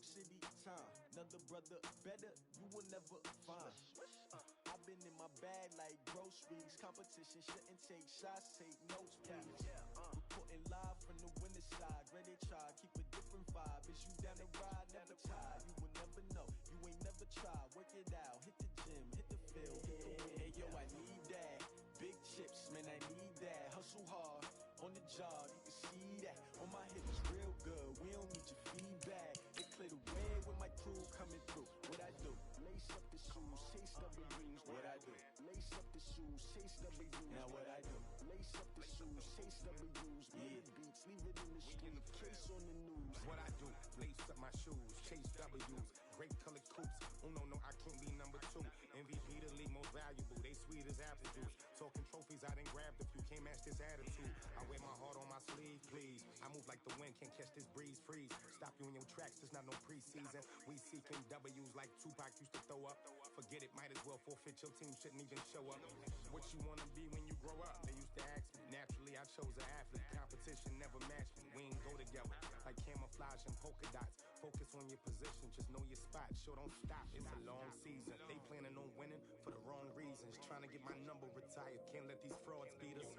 York City time. Another brother better, you will never find. I've been in my bag like groceries. Competition shouldn't take shots, take notes, please. Reporting live from the winter side. Ready to try, keep a different vibe. Is you down the ride, never tired. You will never know, you ain't never tried. Work it out, hit the gym, hit the field, hit the win. Hey yo, I need that. Big chips, man, I need that. Hustle hard, on the job, you can see that. On my hip is real good, we don't need your feedback. It clear the way with my crew coming through. What I do? Lace up the shoes, chase W's. What I do? Lace up the shoes, chase W's. Now what I do? Lace up the shoes, chase W's. Yeah, beats, leave it in the street, case on the news. What I do? Lace up my shoes, chase W's. Great colored coops. Oh no, I can't be number 2. MVP the league most valuable. They sweet as apple juice. Talking trophies, I done grabbed a few. Can't match this attitude. I wear my heart on my sleeve, please. I move like the wind, can't catch this breeze. Freeze. Stop you in your tracks. There's not no preseason. We seeking W's like Tupac used to throw up. Forget it, might as well forfeit. Your team shouldn't even show up. What you wanna be when you grow up? They used to ask me. Naturally, I chose an athlete. Competition never matched me. We ain't go together like camouflage and polka dots. Focus on your position, just know your spot. Sure, don't stop. It's a long season. They planning on winning for the wrong reasons. Trying to get my number retired. Can't let these frauds beat us.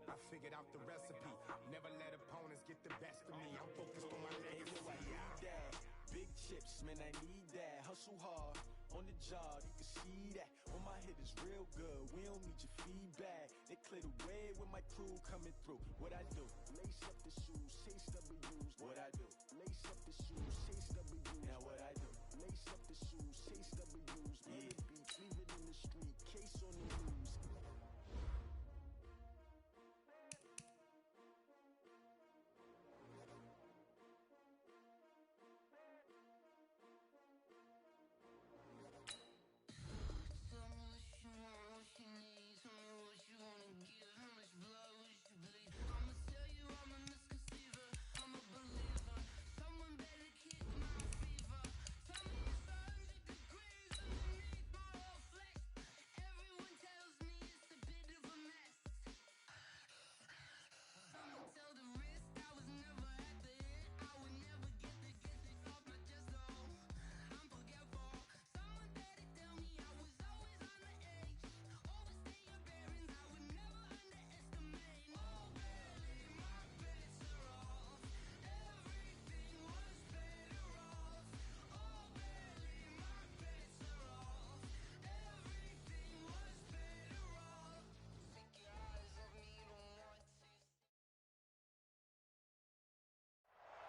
I figured out the recipe. Never let opponents get the best of me. I'm focused on my legacy. I need that. Big chips, man, I need that. Hustle hard, on the job, you can see that. On my hit is real good, we don't need your feedback. They clear the way with my crew coming through. What I do? Lace up the shoes, chase W's. What I do? Lace up the shoes, chase W's. Now what I do? Lace up the shoes, chase W's. Yeah, beats, leave it in the street, case on the news.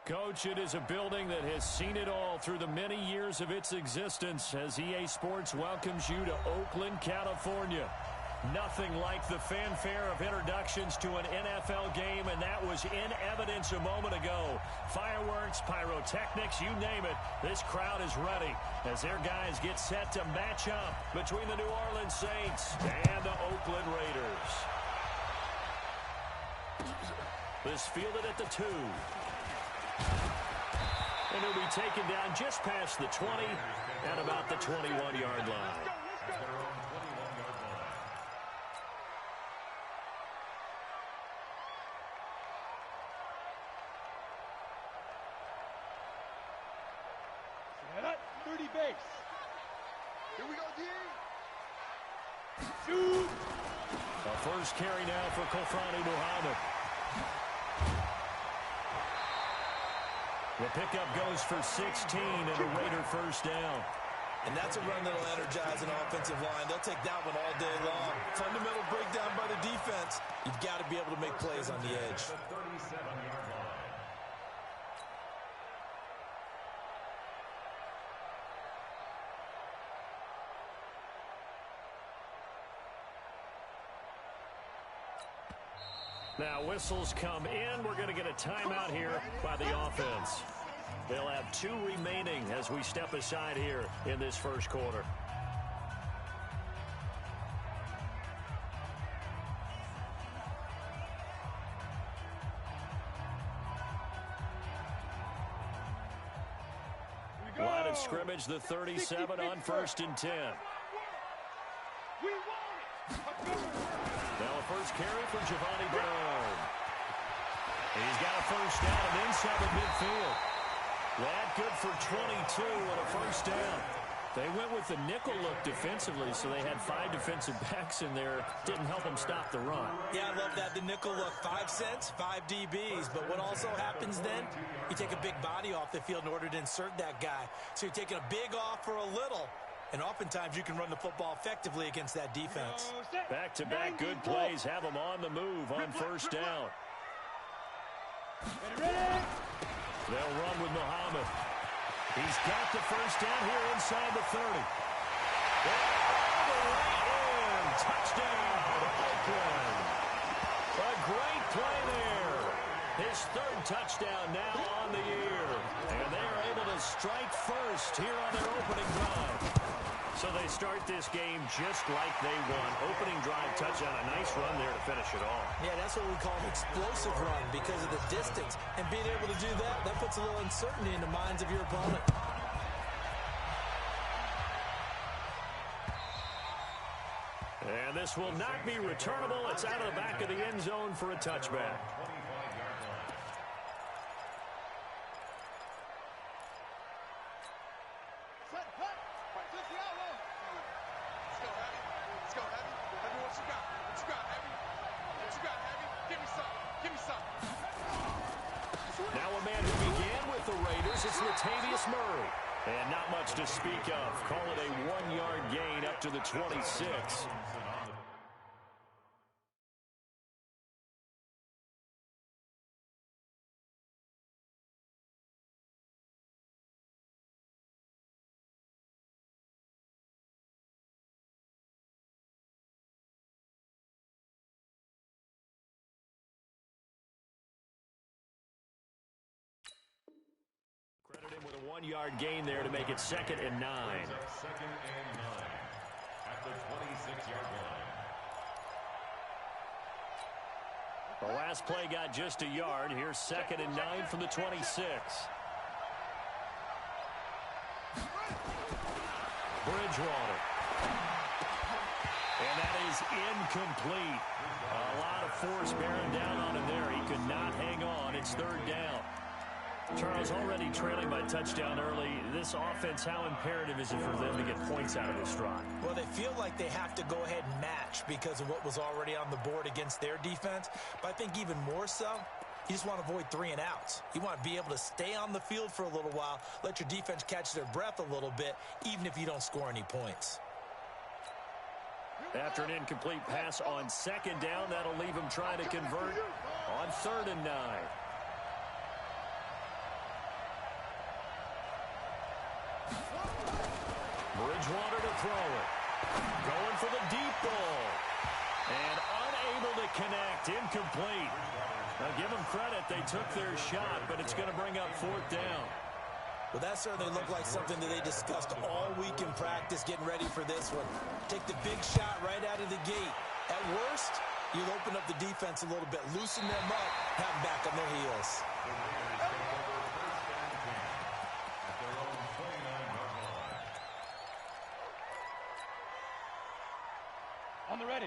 Coach, it is a building that has seen it all through the many years of its existence as EA Sports welcomes you to Oakland, California. Nothing like the fanfare of introductions to an NFL game, and that was in evidence a moment ago. Fireworks, pyrotechnics, you name it. This crowd is ready as their guys get set to match up between the New Orleans Saints and the Oakland Raiders. This fielded at the 2. And he'll be taken down just past the 20 at about the 21-yard line. Set up, 30 base. Here we go, D. Shoot! The first carry now for Kofrani Muhammad. The pickup goes for 16 and a Raider first down. And that's a run that'll energize an offensive line. They'll take that one all day long. Fundamental breakdown by the defense. You've got to be able to make plays on the edge. The 37-yard line. Now whistles come in. We're going to get a timeout here by the offense. They'll have 2 remaining as we step aside here in this first quarter. Line of scrimmage, the 37 on 1st and 10. Now a first carry for Giovanni Bernard. He's got a first down and inside the midfield. That good for 22 and a first down. They went with the nickel look defensively, so they had 5 defensive backs in there. Didn't help them stop the run. Yeah, I love that, the nickel look. 5 cents, 5 DBs. But what also happens then, you take a big body off the field in order to insert that guy. So you're taking a big off for a little. And oftentimes you can run the football effectively against that defense. Back-to-back good plays have them on the move on first down. They'll run with Muhammad. He's got the first down here inside the 30. All the way in. Touchdown, Oakland. A great play there. His 3rd touchdown now on the year. And they are able to strike first here on their opening drive. So they start this game just like they won. Opening drive touchdown, a nice run there to finish it off. Yeah, that's what we call an explosive run because of the distance. And being able to do that, that puts a little uncertainty in the minds of your opponent. And this will not be returnable. It's out of the back of the end zone for a touchback. Now a man who began with the Raiders, it's Latavius Murray. And not much to speak of. Call it a 1-yard gain up to the 26. Credited with a 1-yard gain there to make it 2nd and 9. 2nd and 9 at the 26-yard line. The last play got just a yard. Here's 2nd and 9 from the 26. Bridgewater. And that is incomplete. A lot of force bearing down on him there. He could not hang on. It's 3rd down. Charles, already trailing by touchdown early. This offense, how imperative is it for them to get points out of this drive? Well, they feel like they have to go ahead and match because of what was already on the board against their defense. But I think even more so, you just want to avoid 3 and outs. You want to be able to stay on the field for a little while, let your defense catch their breath a little bit, even if you don't score any points. After an incomplete pass on 2nd down, that'll leave him trying to convert on 3rd and 9. Bridgewater to throw it. Going for the deep ball. And unable to connect. Incomplete. Now give them credit. They took their shot, but it's going to bring up 4th down. Well, that certainly looked like something that they discussed all week in practice, getting ready for this one. Take the big shot right out of the gate. At worst, you'll open up the defense a little bit, loosen them up, have them back on their heels.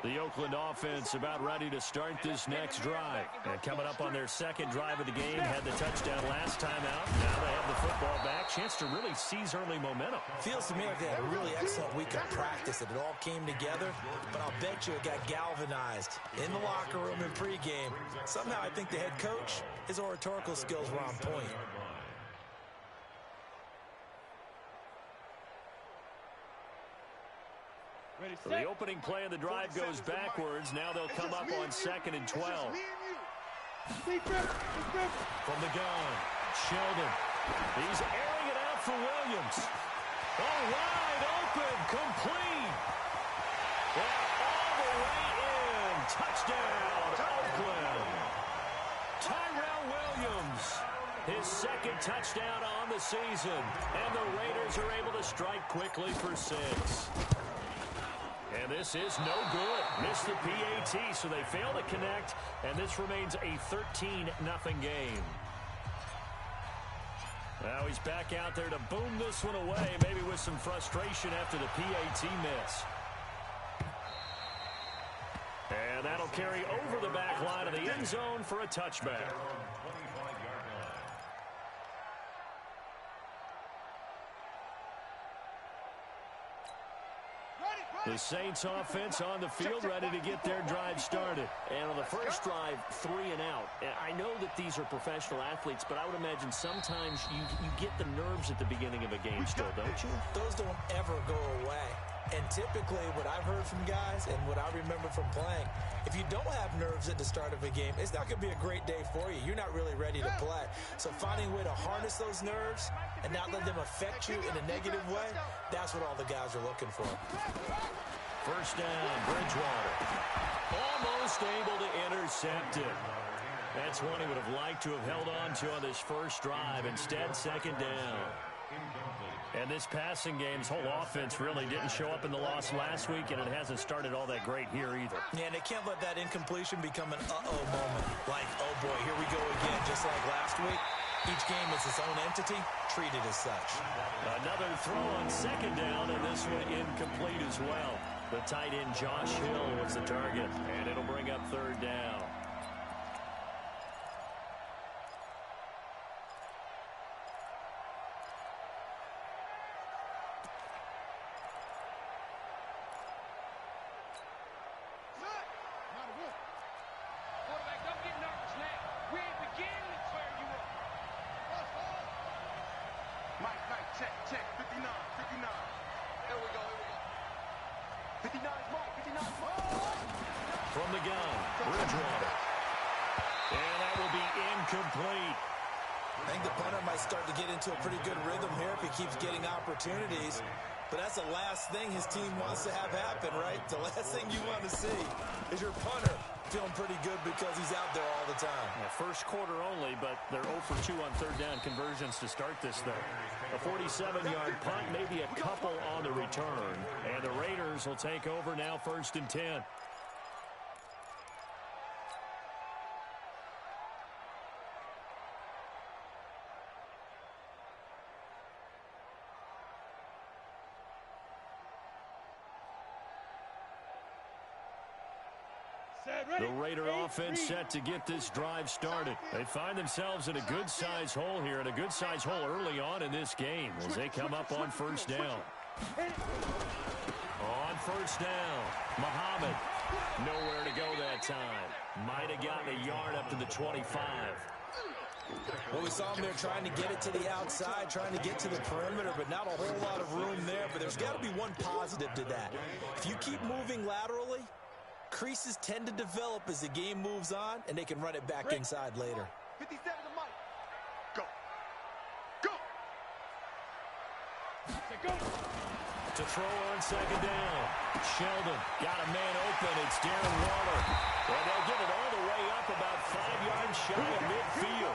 The Oakland offense about ready to start this next drive. And coming up on their 2nd drive of the game, had the touchdown last time out. Now they have the football back. Chance to really seize early momentum. Feels to me like they had a really excellent week of practice. It all came together, but I'll bet you it got galvanized in the locker room in pregame. Somehow I think the head coach, his oratorical skills were on point. The opening play of the drive goes backwards. Now they'll come up on 2nd and 12. From the gun, Sheldon. He's airing it out for Williams. Oh, wide open, complete. All the way in. Touchdown, Oakland. Tyrell Williams. His 2nd touchdown on the season. And the Raiders are able to strike quickly for 6. And this is no good. Missed the PAT, so they fail to connect, and this remains a 13-0 game. Now he's back out there to boom this one away, maybe with some frustration after the PAT miss. And that'll carry over the back line of the end zone for a touchback. The Saints offense on the field, ready to get their drive started. And on the first drive, 3 and out. I know that these are professional athletes, but I would imagine sometimes you get the nerves at the beginning of a game still, don't you? Those don't ever go away. And typically what I've heard from guys and what I remember from playing, if you don't have nerves at the start of a game, it's not going to be a great day for you. You're not really ready to play. So finding a way to harness those nerves and not let them affect you in a negative way, that's what all the guys are looking for. First down, Bridgewater. Almost able to intercept it. That's one he would have liked to have held on to on this first drive. Instead, second down. And this passing game's whole offense really didn't show up in the loss last week, and it hasn't started all that great here either. Yeah, and they can't let that incompletion become an uh-oh moment. Like, oh boy, here we go again, just like last week. Each game is its own entity, treated as such. Another throw on second down, and this one incomplete as well. The tight end Josh Hill was the target, and it'll bring up third down. Check, 59. Here we go. 59 is From the gun, Bridgewater. And that will be incomplete. I think the punter might start to get into a pretty good rhythm here if he keeps getting opportunities. But that's the last thing his team wants to have happen, right? The last thing you want to see is your punter feeling pretty good because he's out there all the time. Yeah, first quarter only, but they're 0 for 2 on third down conversions to start this thing. A 47-yard punt, maybe a couple on the return. And the Raiders will take over now, 1st and 10. The Raider offense set to get this drive started. They find themselves in a good-sized hole here, and a good-sized hole early on in this game as they come up on first down. On first down, Muhammad. Nowhere to go that time. Might have gotten a yard up to the 25. Well, we saw him there trying to get it to the outside, trying to get to the perimeter, but not a whole lot of room there. But there's got to be one positive to that. If you keep moving laterally, creases tend to develop as the game moves on, and they can run it back inside later. 57 to Mike. Go. Go. To throw on second down. Sheldon got a man open. It's Darren Waller. And they'll get it all the way up about 5 yards shy of midfield.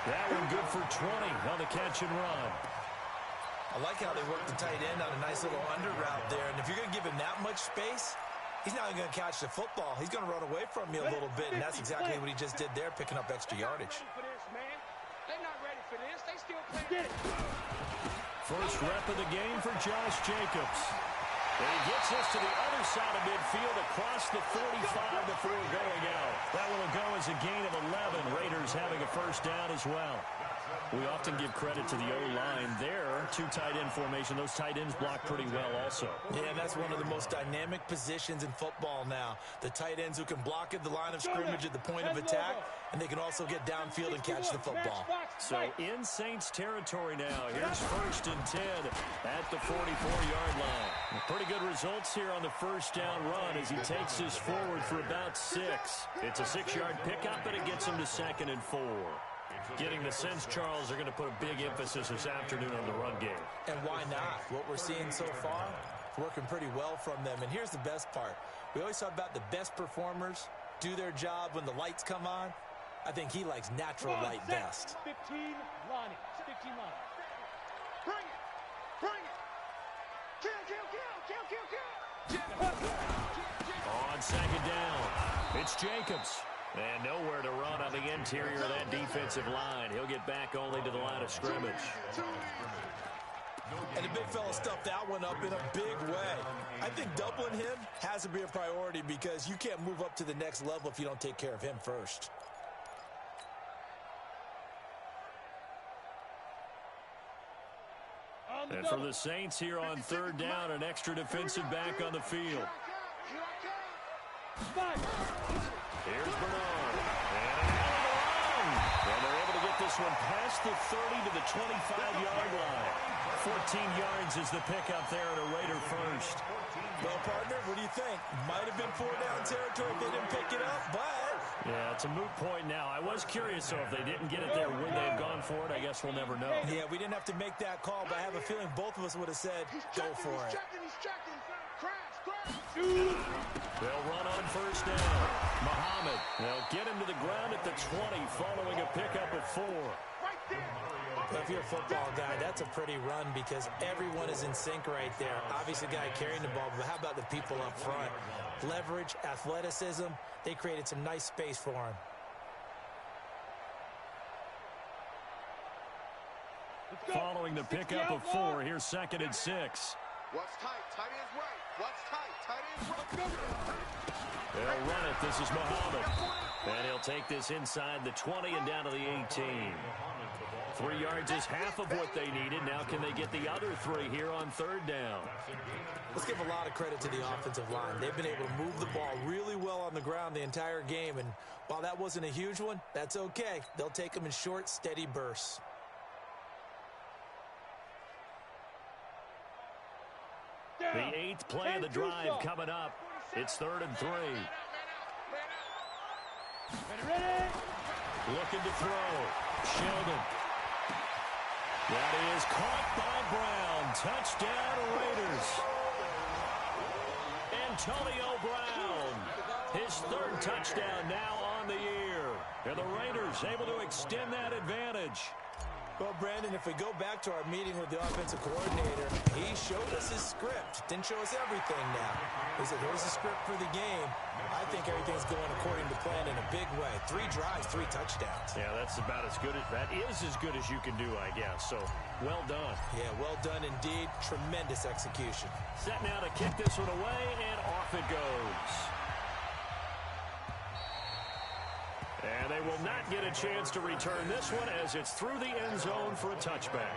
That one good for 20 on the catch and run. I like how they work the tight end on a nice little under route there. And if you're going to give him that much space, he's not even going to catch the football. He's going to run away from you a little bit, and that's exactly what he just did there, picking up extra yardage. They're not ready for this. They still playing. First rep of the game for Josh Jacobs. And he gets us to the other side of midfield across the 45 before going out. That will go as a gain of 11. Raiders having a first down as well. We often give credit to the O-line there. 2 tight end formation. Those tight ends block pretty well also. Yeah, and that's one of the most dynamic positions in football now. The tight ends who can block at the line of scrimmage at the point of attack, and they can also get downfield and catch the football. So in Saints territory now. Here's 1st and 10 at the 44-yard line. Pretty good results here on the first down run as he takes this forward for about 6. It's a 6-yard pickup, and it gets him to 2nd and 4. Getting the sense, Charles, are going to put a big emphasis this afternoon on the run game. And why not? What we're seeing so far, working pretty well from them. And here's the best part. We always talk about the best performers do their job when the lights come on. I think he likes natural light best. 15 Lonnie. 15 Lonnie. Bring it. Bring it. Kill. On second down, it's Jacobs. And nowhere to run on the interior of that defensive line. He'll get back only to the line of scrimmage. And the big fella stuffed that one up in a big way. I think doubling him has to be a priority because you can't move up to the next level if you don't take care of him first. On And for the Saints here on third down, an extra defensive back on the field. Here's Bernard. And they're able to get this one past the 30 to the 25-yard line. 14 yards is the pickup there at a Raider first. Well, partner, what do you think? Might have been 4-down territory if they didn't pick it up, but... Yeah, it's a moot point now. I was curious, though, if they didn't get it there, would they have gone for it? I guess we'll never know. Yeah, we didn't have to make that call, but I have a feeling both of us would have said, go for it. They'll run on first down. Muhammad, they'll get him to the ground at the 20 following a pickup of 4. Well, if you're a football guy, that's a pretty run because everyone is in sync right there. Obviously, the guy carrying the ball, but how about the people up front? Leverage, athleticism, they created some nice space for him. Following the pickup of 4, here's 2nd and 6. What's tight? Tight end's right. What's tight? Tight end's right. They'll run it. This is Muhammad. And he'll take this inside the 20 and down to the 18. 3 yards is half of what they needed. Now can they get the other 3 here on third down? Let's give a lot of credit to the offensive line. They've been able to move the ball really well on the ground the entire game. And while that wasn't a huge one, that's okay. They'll take them in short, steady bursts. The 8th play of the drive coming up. It's 3rd and 3. Looking to throw. Sheldon. That is caught by Brown. Touchdown, Raiders. Antonio Brown. His 3rd touchdown now on the year. And the Raiders able to extend that advantage. Well, Brandon, if we go back to our meeting with the offensive coordinator, he showed us his script. Didn't show us everything now. He said, here's the script for the game. I think everything's going according to plan in a big way. 3 drives, 3 touchdowns. Yeah, that's about as good as that is as good as you can do, I guess. So, well done. Yeah, well done indeed. Tremendous execution. Set now to kick this one away, and off it goes. And they will not get a chance to return this one as it's through the end zone for a touchback.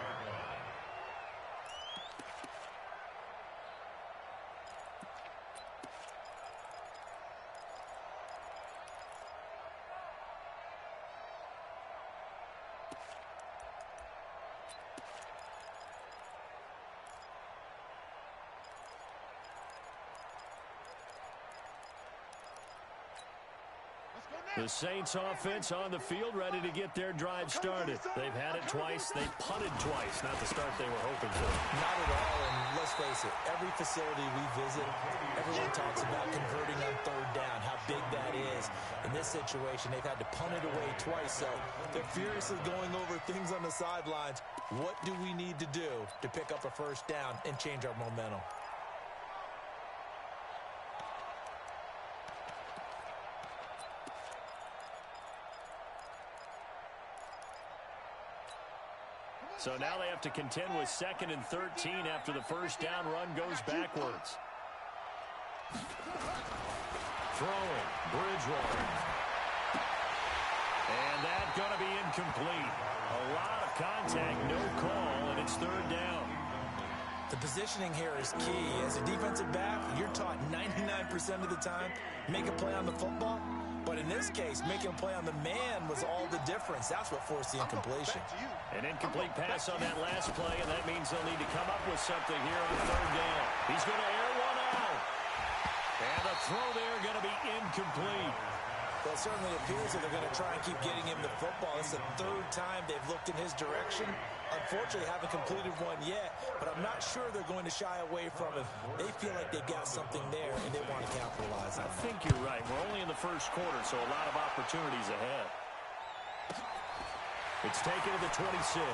The Saints offense on the field, ready to get their drive started. They've had it twice. They've punted twice. Not the start they were hoping for. Not at all, and let's face it, every facility we visit, everyone talks about converting on third down, how big that is. In this situation, they've had to punt it away twice, so they're furiously going over things on the sidelines. What do we need to do to pick up a first down and change our momentum? So now they have to contend with 2nd and 13 after the first down run goes backwards. Throwing, Bridgewater. And that's going to be incomplete. A lot of contact, no call, and it's 3rd down. The positioning here is key. As a defensive back, you're taught 99% of the time, make a play on the football. But in this case, making a play on the man was all the difference. That's what forced the incompletion. An incomplete pass on that last play, and that means they'll need to come up with something here on 3rd down. He's going to air one out. And the throw there going to be incomplete. Well, it certainly appears that they're going to try and keep getting him the football. It's the 3rd time they've looked in his direction. Unfortunately, haven't completed one yet, but I'm not sure they're going to shy away from him. They feel like they've got something there, and they want to capitalize on it. I think you're right. We're only in the first quarter, so a lot of opportunities ahead. It's taken to the 26.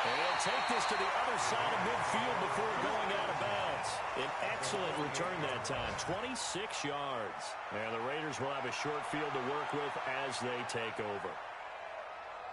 And he'll take this to the other side of midfield before going out of bounds. An excellent return that time, 26 yards. And the Raiders will have a short field to work with as they take over.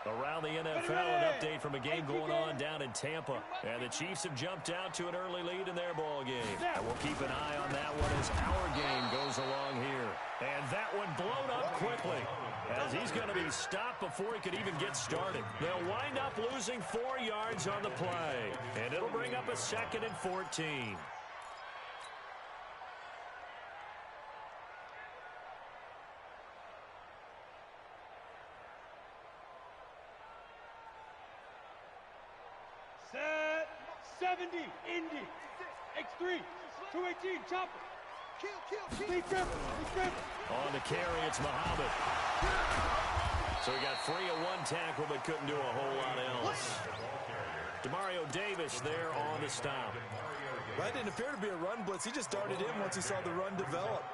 Around the NFL, an update from a game going on down in Tampa. And the Chiefs have jumped out to an early lead in their ball game. And we'll keep an eye on that one as our game goes along here. And that one blown up quickly. as he's going to be stopped before he could even get started. They'll wind up losing 4 yards on the play, and it'll bring up a 2nd and 14. Set 70, Indy. X3, 218, chopper. Be careful. On the carry, it's Muhammad. So he got free of 1 tackle, but couldn't do a whole lot else. Demario Davis there on the stop. That didn't appear to be a run blitz. He just darted in once he saw the run develop.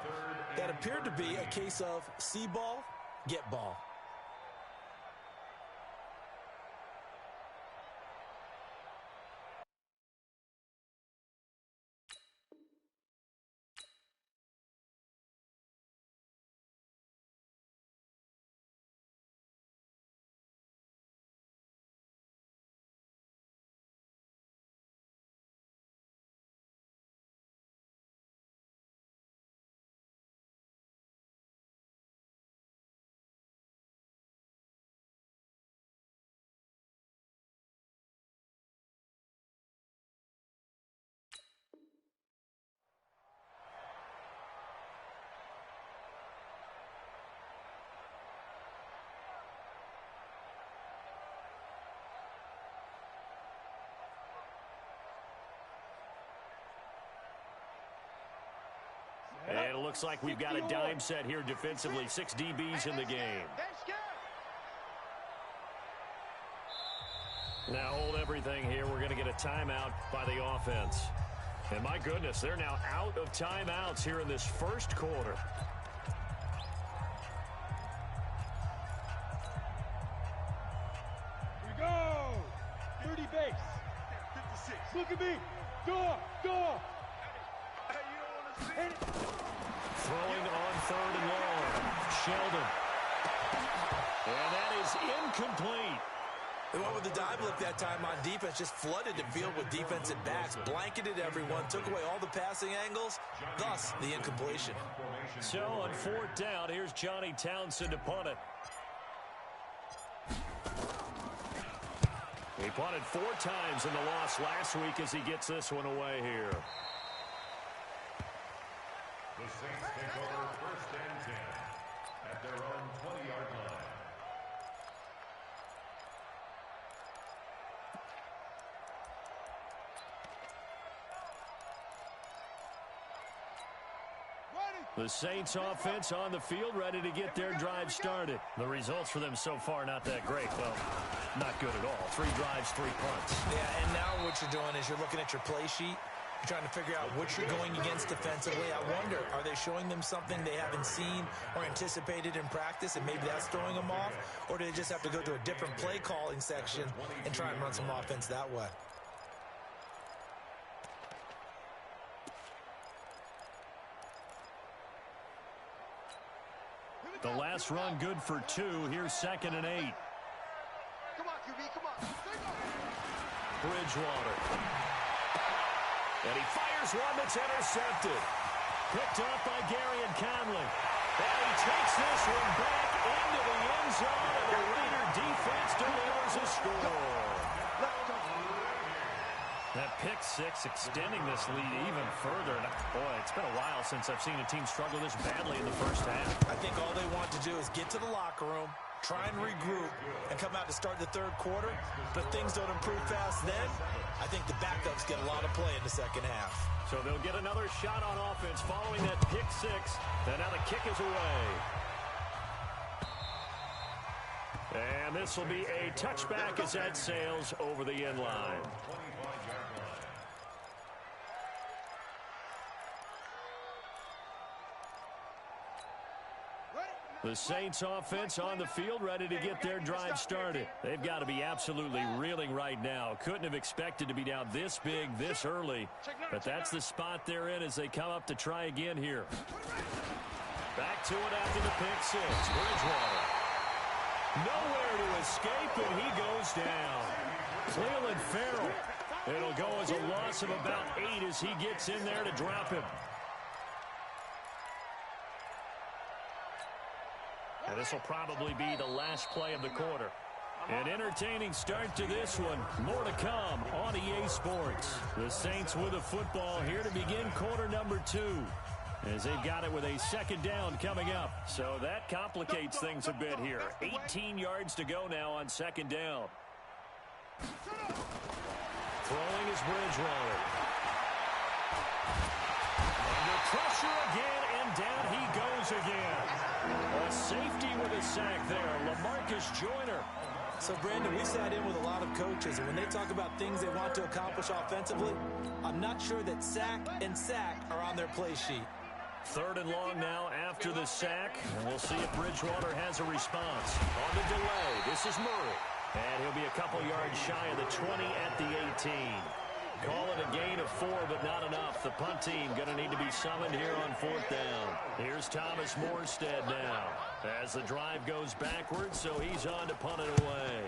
That appeared to be a case of see ball, get ball. And it looks like we've got a dime set here defensively. 6 DBs in the game. Now hold everything here. We're going to get a timeout by the offense. And my goodness, they're now out of timeouts here in this first quarter. Here we go. 30 base. 56. Look at me. Door. Throwing on 3rd and long. Sheldon. And that is incomplete. They went with the dive look that time on defense, just flooded the field with defensive backs, blanketed everyone, took away all the passing angles, thus the incompletion. So on 4th down, here's Johnny Townsend to punt it. He punted 4 times in the loss last week as he gets this one away here. The Saints take over 1st and 10 at their own 20-yard line. The Saints offense on the field, ready to get their drive started. The results for them so far not that great. Well, not good at all. 3 drives, 3 punts. Yeah, and now what you're doing is you're looking at your play sheet. You're trying to figure out what you're going against defensively. I wonder, are they showing them something they haven't seen or anticipated in practice, and maybe that's throwing them off? Or do they just have to go to a different play calling section and try and run some offense that way? The last run good for 2. Here's 2nd and 8. Come on, QB, come on. Bridgewater. And he fires one that's intercepted. Picked up by Gary and Conley. And he takes this one back into the end zone, and the Raider defense delivers a score. That pick 6 extending this lead even further. And boy, it's been a while since I've seen a team struggle this badly in the first half. I think all they want to do is get to the locker room, try and regroup, and come out to start the 3rd quarter. But if things don't improve fast then, I think the backups get a lot of play in the 2nd half. So they'll get another shot on offense following that pick 6. And now the kick is away. And this will be a touchback as that sails over the end line. The Saints offense on the field, ready to get their drive started. They've got to be absolutely reeling right now. Couldn't have expected to be down this big, this early. But that's the spot they're in as they come up to try again here. Back to it after the pick 6. Bridgewater. Nowhere to escape, and he goes down. Clelin Ferrell. It'll go as a loss of about 8 as he gets in there to drop him. And this will probably be the last play of the quarter. An entertaining start to this one. More to come on EA Sports. The Saints with a football here to begin quarter number 2. As they've got it with a second down coming up. So that complicates things a bit here. 18 yards to go now on second down. Throwing is Bridgewater. Under pressure again, and down he goes again. A safety with a sack there. LaMarcus Joyner. So, Brandon, we sat in with a lot of coaches, and when they talk about things they want to accomplish offensively, I'm not sure that sack and sack are on their play sheet. Third and long now after the sack, and we'll see if Bridgewater has a response. On the delay, this is Murray. And he'll be a couple yards shy of the 20 at the 18. Call it a gain of 4, but not enough. The punt team going to need to be summoned here on fourth down. Here's Thomas Morstead now as the drive goes backwards, so he's on to punt it away.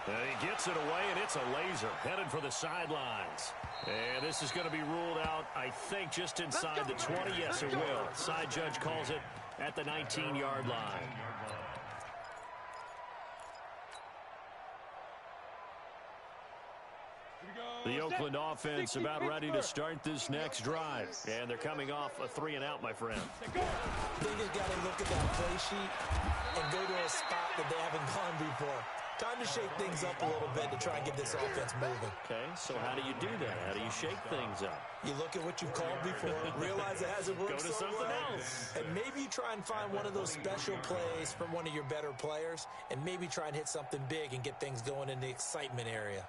And he gets it away, and it's a laser headed for the sidelines. And this is going to be ruled out, I think, just inside the 20. Yes, it will. Side judge calls it at the 19-yard line. The Oakland offense about ready to start this next drive. And they're coming off a 3-and-out, my friend. They just got to look at that play sheet and go to a spot that they haven't gone before. Time to shake things up a little bit to try and get this offense moving. Okay, so how do you do that? How do you shake things up? You look at what you've called before, realize it hasn't worked Go to so something well, else. and maybe you try and find one of those special plays from one of your better players, and maybe try and hit something big and get things going in the excitement area.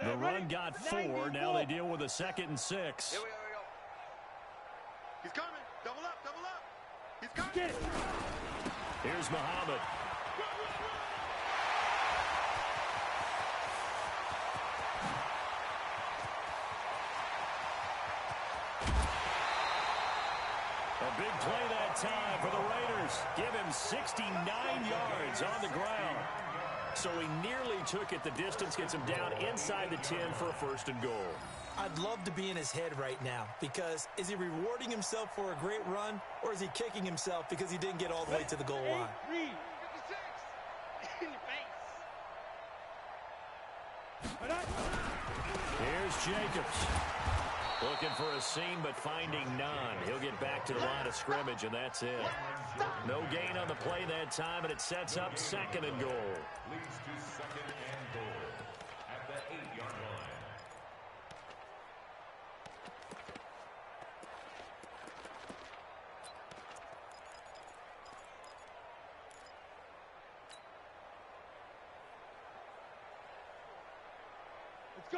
The run got 4. Now they deal with a 2nd and 6. Here we go. He's coming. Double up. He's coming. Here's Muhammad. A big play that time for the Raiders. Give him 69 yards on the ground. So he nearly took it the distance, gets him down inside the 10 for a 1st and goal. I'd love to be in his head right now, because is he rewarding himself for a great run, or is he kicking himself because he didn't get all the way to the goal line? 56. Here's Jacobs. Looking for a seam, but finding none. He'll get back to the line of scrimmage, and that's it. No gain on the play that time, and it sets up 2nd and goal. Leads to 2nd and goal at the 8-yard line.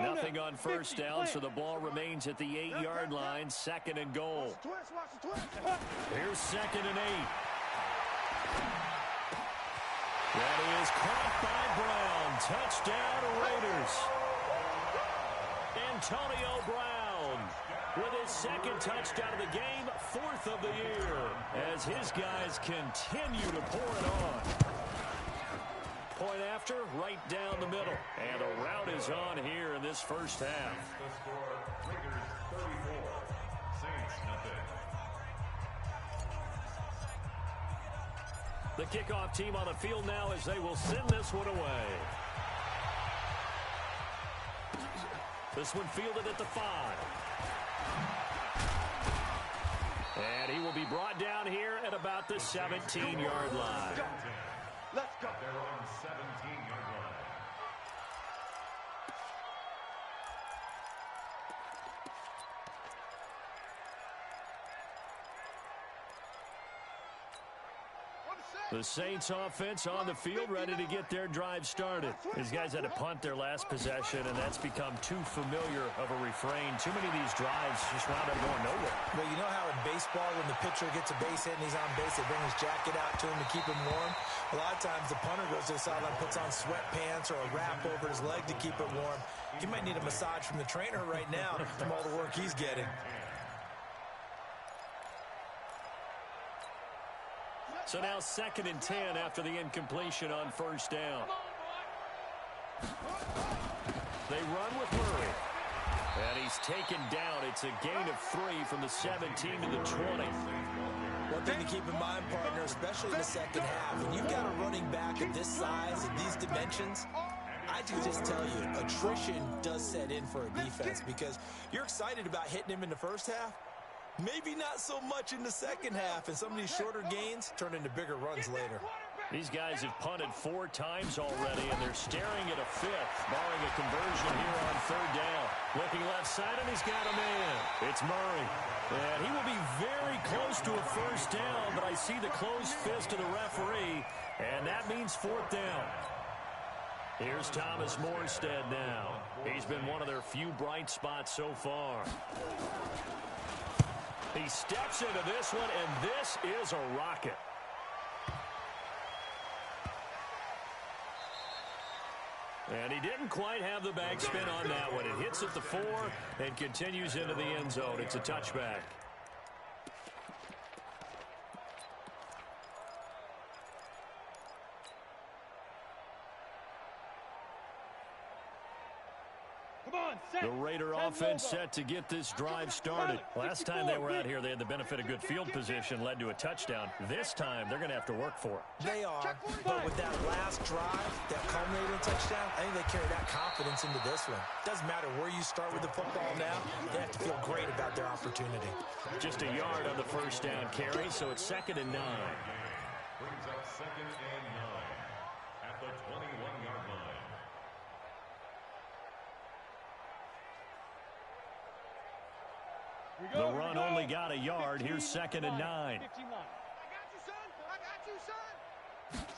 Nothing on first down, so the ball remains at the 8-yard line. 2nd and goal. Here's 2nd and 8. That is caught by Brown. Touchdown, Raiders. Antonio Brown with his 2nd touchdown of the game, 4th of the year, as his guys continue to pour it on. Point after, right down the middle. And a rout is on here in this first half. The score, Raiders 34, Saints nothing. The kickoff team on the field now as they will send this one away. This one fielded at the 5. And he will be brought down here at about the 17-yard line. Let's go. They're on 17-yard line. The Saints offense on the field ready to get their drive started. These guys had to punt their last possession, and that's become too familiar of a refrain. Too many of these drives just wound up going nowhere. Well, you know how in baseball, when the pitcher gets a base hit and he's on base, they bring his jacket out to him to keep him warm? A lot of times the punter goes to the sideline, puts on sweatpants or a wrap over his leg to keep it warm. He might need a massage from the trainer right now from all the work he's getting. So now 2nd and 10 after the incompletion on first down. They run with Murray. And he's taken down. It's a gain of 3 from the 17 to the 20. One thing to keep in mind, partner, especially in the second half, when you've got a running back of this size and these dimensions, I can just tell you, attrition does set in for a defense because you're excited about hitting him in the first half. Maybe not so much in the second half, and some of these shorter gains turn into bigger runs later. These guys have punted 4 times already, and they're staring at a 5th, barring a conversion here on 3rd down. Looking left side, and he's got a man. It's Murray. And he will be very close to a 1st down, but I see the closed fist of the referee, and that means 4th down. Here's Thomas Morstead now. He's been one of their few bright spots so far. He steps into this one, and this is a rocket. And he didn't quite have the backspin on that one. It hits at the 4 and continues into the end zone. It's a touchback. The Raider offense set to get this drive started. Last time they were out here, they had the benefit of good field position, led to a touchdown. This time, they're going to have to work for it. They are, but with that last drive, that culminated in touchdown, I think they carry that confidence into this one. Doesn't matter where you start with the football now, they have to feel great about their opportunity. Just a yard on the 1st down carry, so it's 2nd and 9. Brings up 2nd and 9 at the 21-yard line. The run only got a yard. Here's 2nd and 9. I got you, son. I got you, son.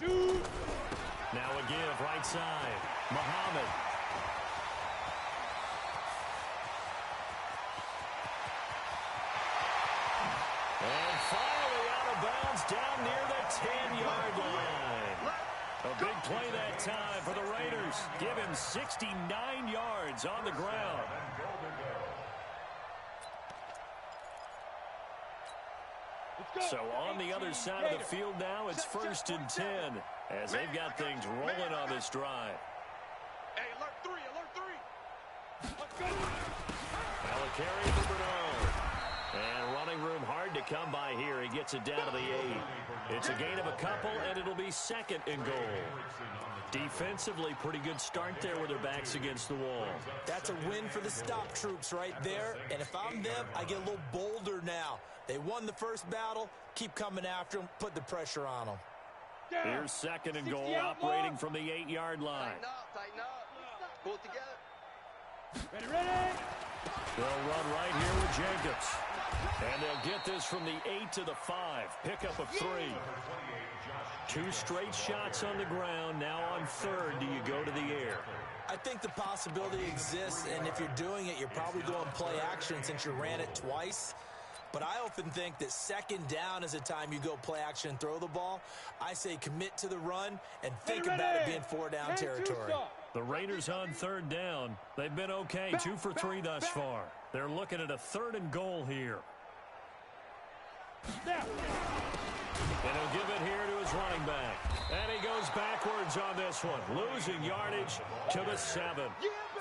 Shoot. Now a give right side. Muhammad. And finally out of bounds down near the 10-yard line. A big play that time for the Raiders. Give him 69 yards on the ground. So on the other side of the field now, it's 1st and 10 as they've got things rolling on this drive. Hey, alert 3, alert 3. Let's go. Now a carry for Bernard. And running room hard to come by here. He gets it down to the 8. It's a gain of a couple, and it'll be 2nd and goal. Defensively, pretty good start there with their backs against the wall. That's a win for the stop troops right there. And if I'm them, I get a little bolder now. They won the first battle. Keep coming after them. Put the pressure on them. Here's 2nd and goal, operating from the 8-yard line. Tighten up. Pull it together. Ready, ready. They'll run right here with Jacobs. And they'll get this from the 8 to the 5. Pickup of 3. 2 straight shots on the ground. Now on 3rd, do you go to the air? I think the possibility exists, and if you're doing it, you're probably going play action since you ran it twice. But I often think that 2nd down is a time you go play action and throw the ball. I say commit to the run and think about it being 4-down territory. The Raiders on 3rd down. They've been okay, 2 for 3 thus far. They're looking at a 3rd and goal here. And he'll give it here to his running back. And he goes backwards on this one, losing yardage to the 7.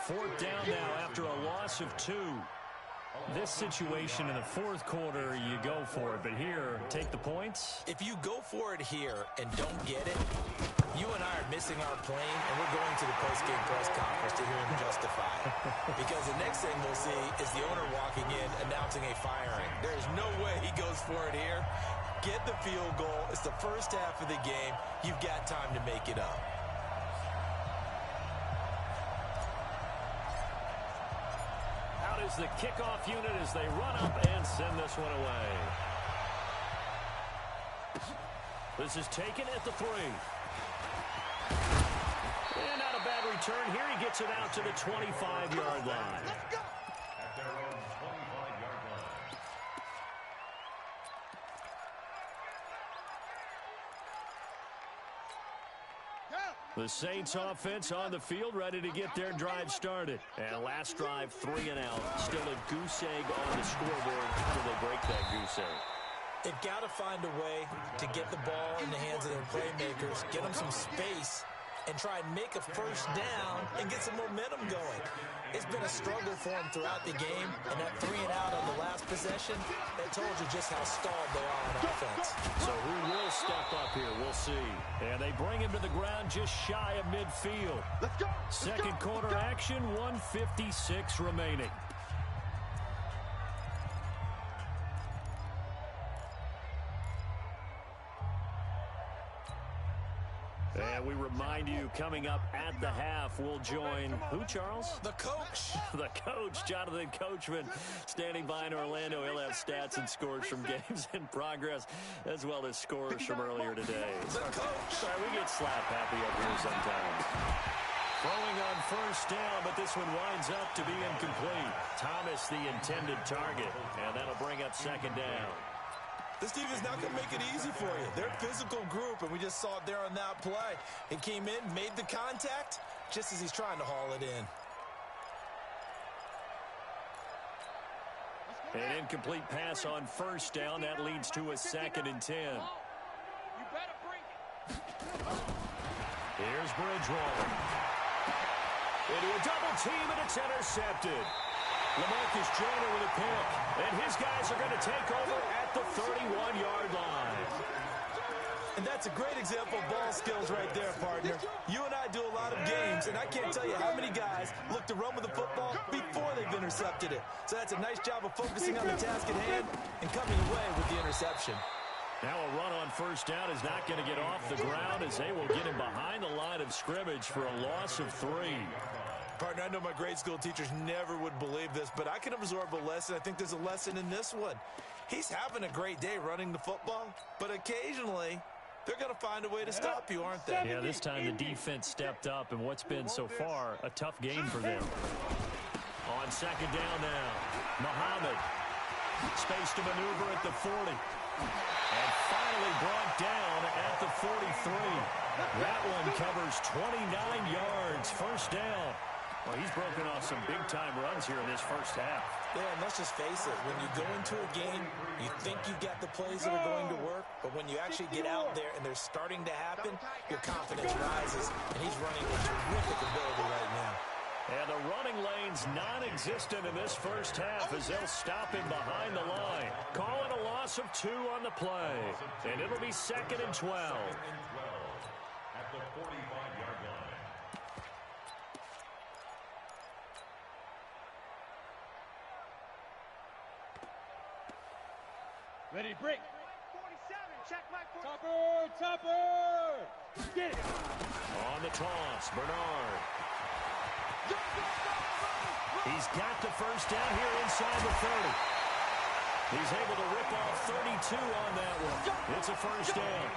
4th down now after a loss of 2. This situation in the 4th quarter, you go for it. But here, take the points. If you go for it here and don't get it, you and I are missing our plane, and we're going to the post-game press conference to hear him justify it. Because the next thing we'll see is the owner walking in announcing a firing. There's no way he goes for it here. Get the field goal. It's the first half of the game. You've got time to make it up. Out is the kickoff unit as they run up and send this one away. This is taken at the 3. And not a bad return here. He gets it out to the 25-yard line. At their own 25-yard line. The Saints offense on the field, ready to get their drive started. And last drive, 3 and out. Still a goose egg on the scoreboard until they break that goose egg. They've got to find a way to get the ball in the hands of their playmakers, get them some space, and try and make a first down and get some momentum going. It's been a struggle for him throughout the game, and that 3 and out on the last possession, that told you just how stalled they are on offense. So who will step up here? We'll see. And they bring him to the ground just shy of midfield. Let's go. Second quarter action, 1:56 remaining. And we remind you, coming up at the half, we'll join who, Charles? The coach. The coach, Jonathan Coachman, standing by in Orlando. He'll have stats and scores from games in progress, as well as scores from earlier today. The coach. Sorry, we get slap happy up here sometimes. Throwing on first down, but this one winds up to be incomplete. Thomas, the intended target, and that'll bring up second down. This team is not going to make it easy for you. They're a physical group, and we just saw it there on that play. It came in, made the contact, just as he's trying to haul it in. An incomplete pass on first down. That leads to a 2nd and 10. Here's Bridgewater. Into a double team, and it's intercepted. LaMarcus Joyner with a pick, and his guys are going to take over at the 31-yard line. And that's a great example of ball skills right there, partner. You and I do a lot of games, and I can't tell you how many guys look to run with the football before they've intercepted it. So that's a nice job of focusing on the task at hand and coming away with the interception. Now a run on first down is not going to get off the ground as they will get him behind the line of scrimmage for a loss of 3. Partner, I know my grade school teachers never would believe this, but I can absorb a lesson. I think there's a lesson in this one. He's having a great day running the football, but occasionally they're going to find a way to stop you, aren't they? Yeah, this time the defense stepped up in what's been so far a tough game for them. On second down now, Muhammad. Space to maneuver at the 40. And finally brought down at the 43. That one covers 29 yards, first down. Well, he's broken off some big-time runs here in this first half. Yeah, and let's just face it. When you go into a game, you think you've got the plays that are going to work, but when you actually get out there and they're starting to happen, your confidence rises, and he's running with terrific ability right now. And the running lane's non-existent in this first half as they'll stop him behind the line. Calling a loss of 2 on the play. And it'll be 2nd and 12. At the 45-yard line. Ready to break. 47, check my 47. Topper! Get it! On the toss, Bernard. He's got the first down here inside the 30. He's able to rip off 32 on that one. It's a first down.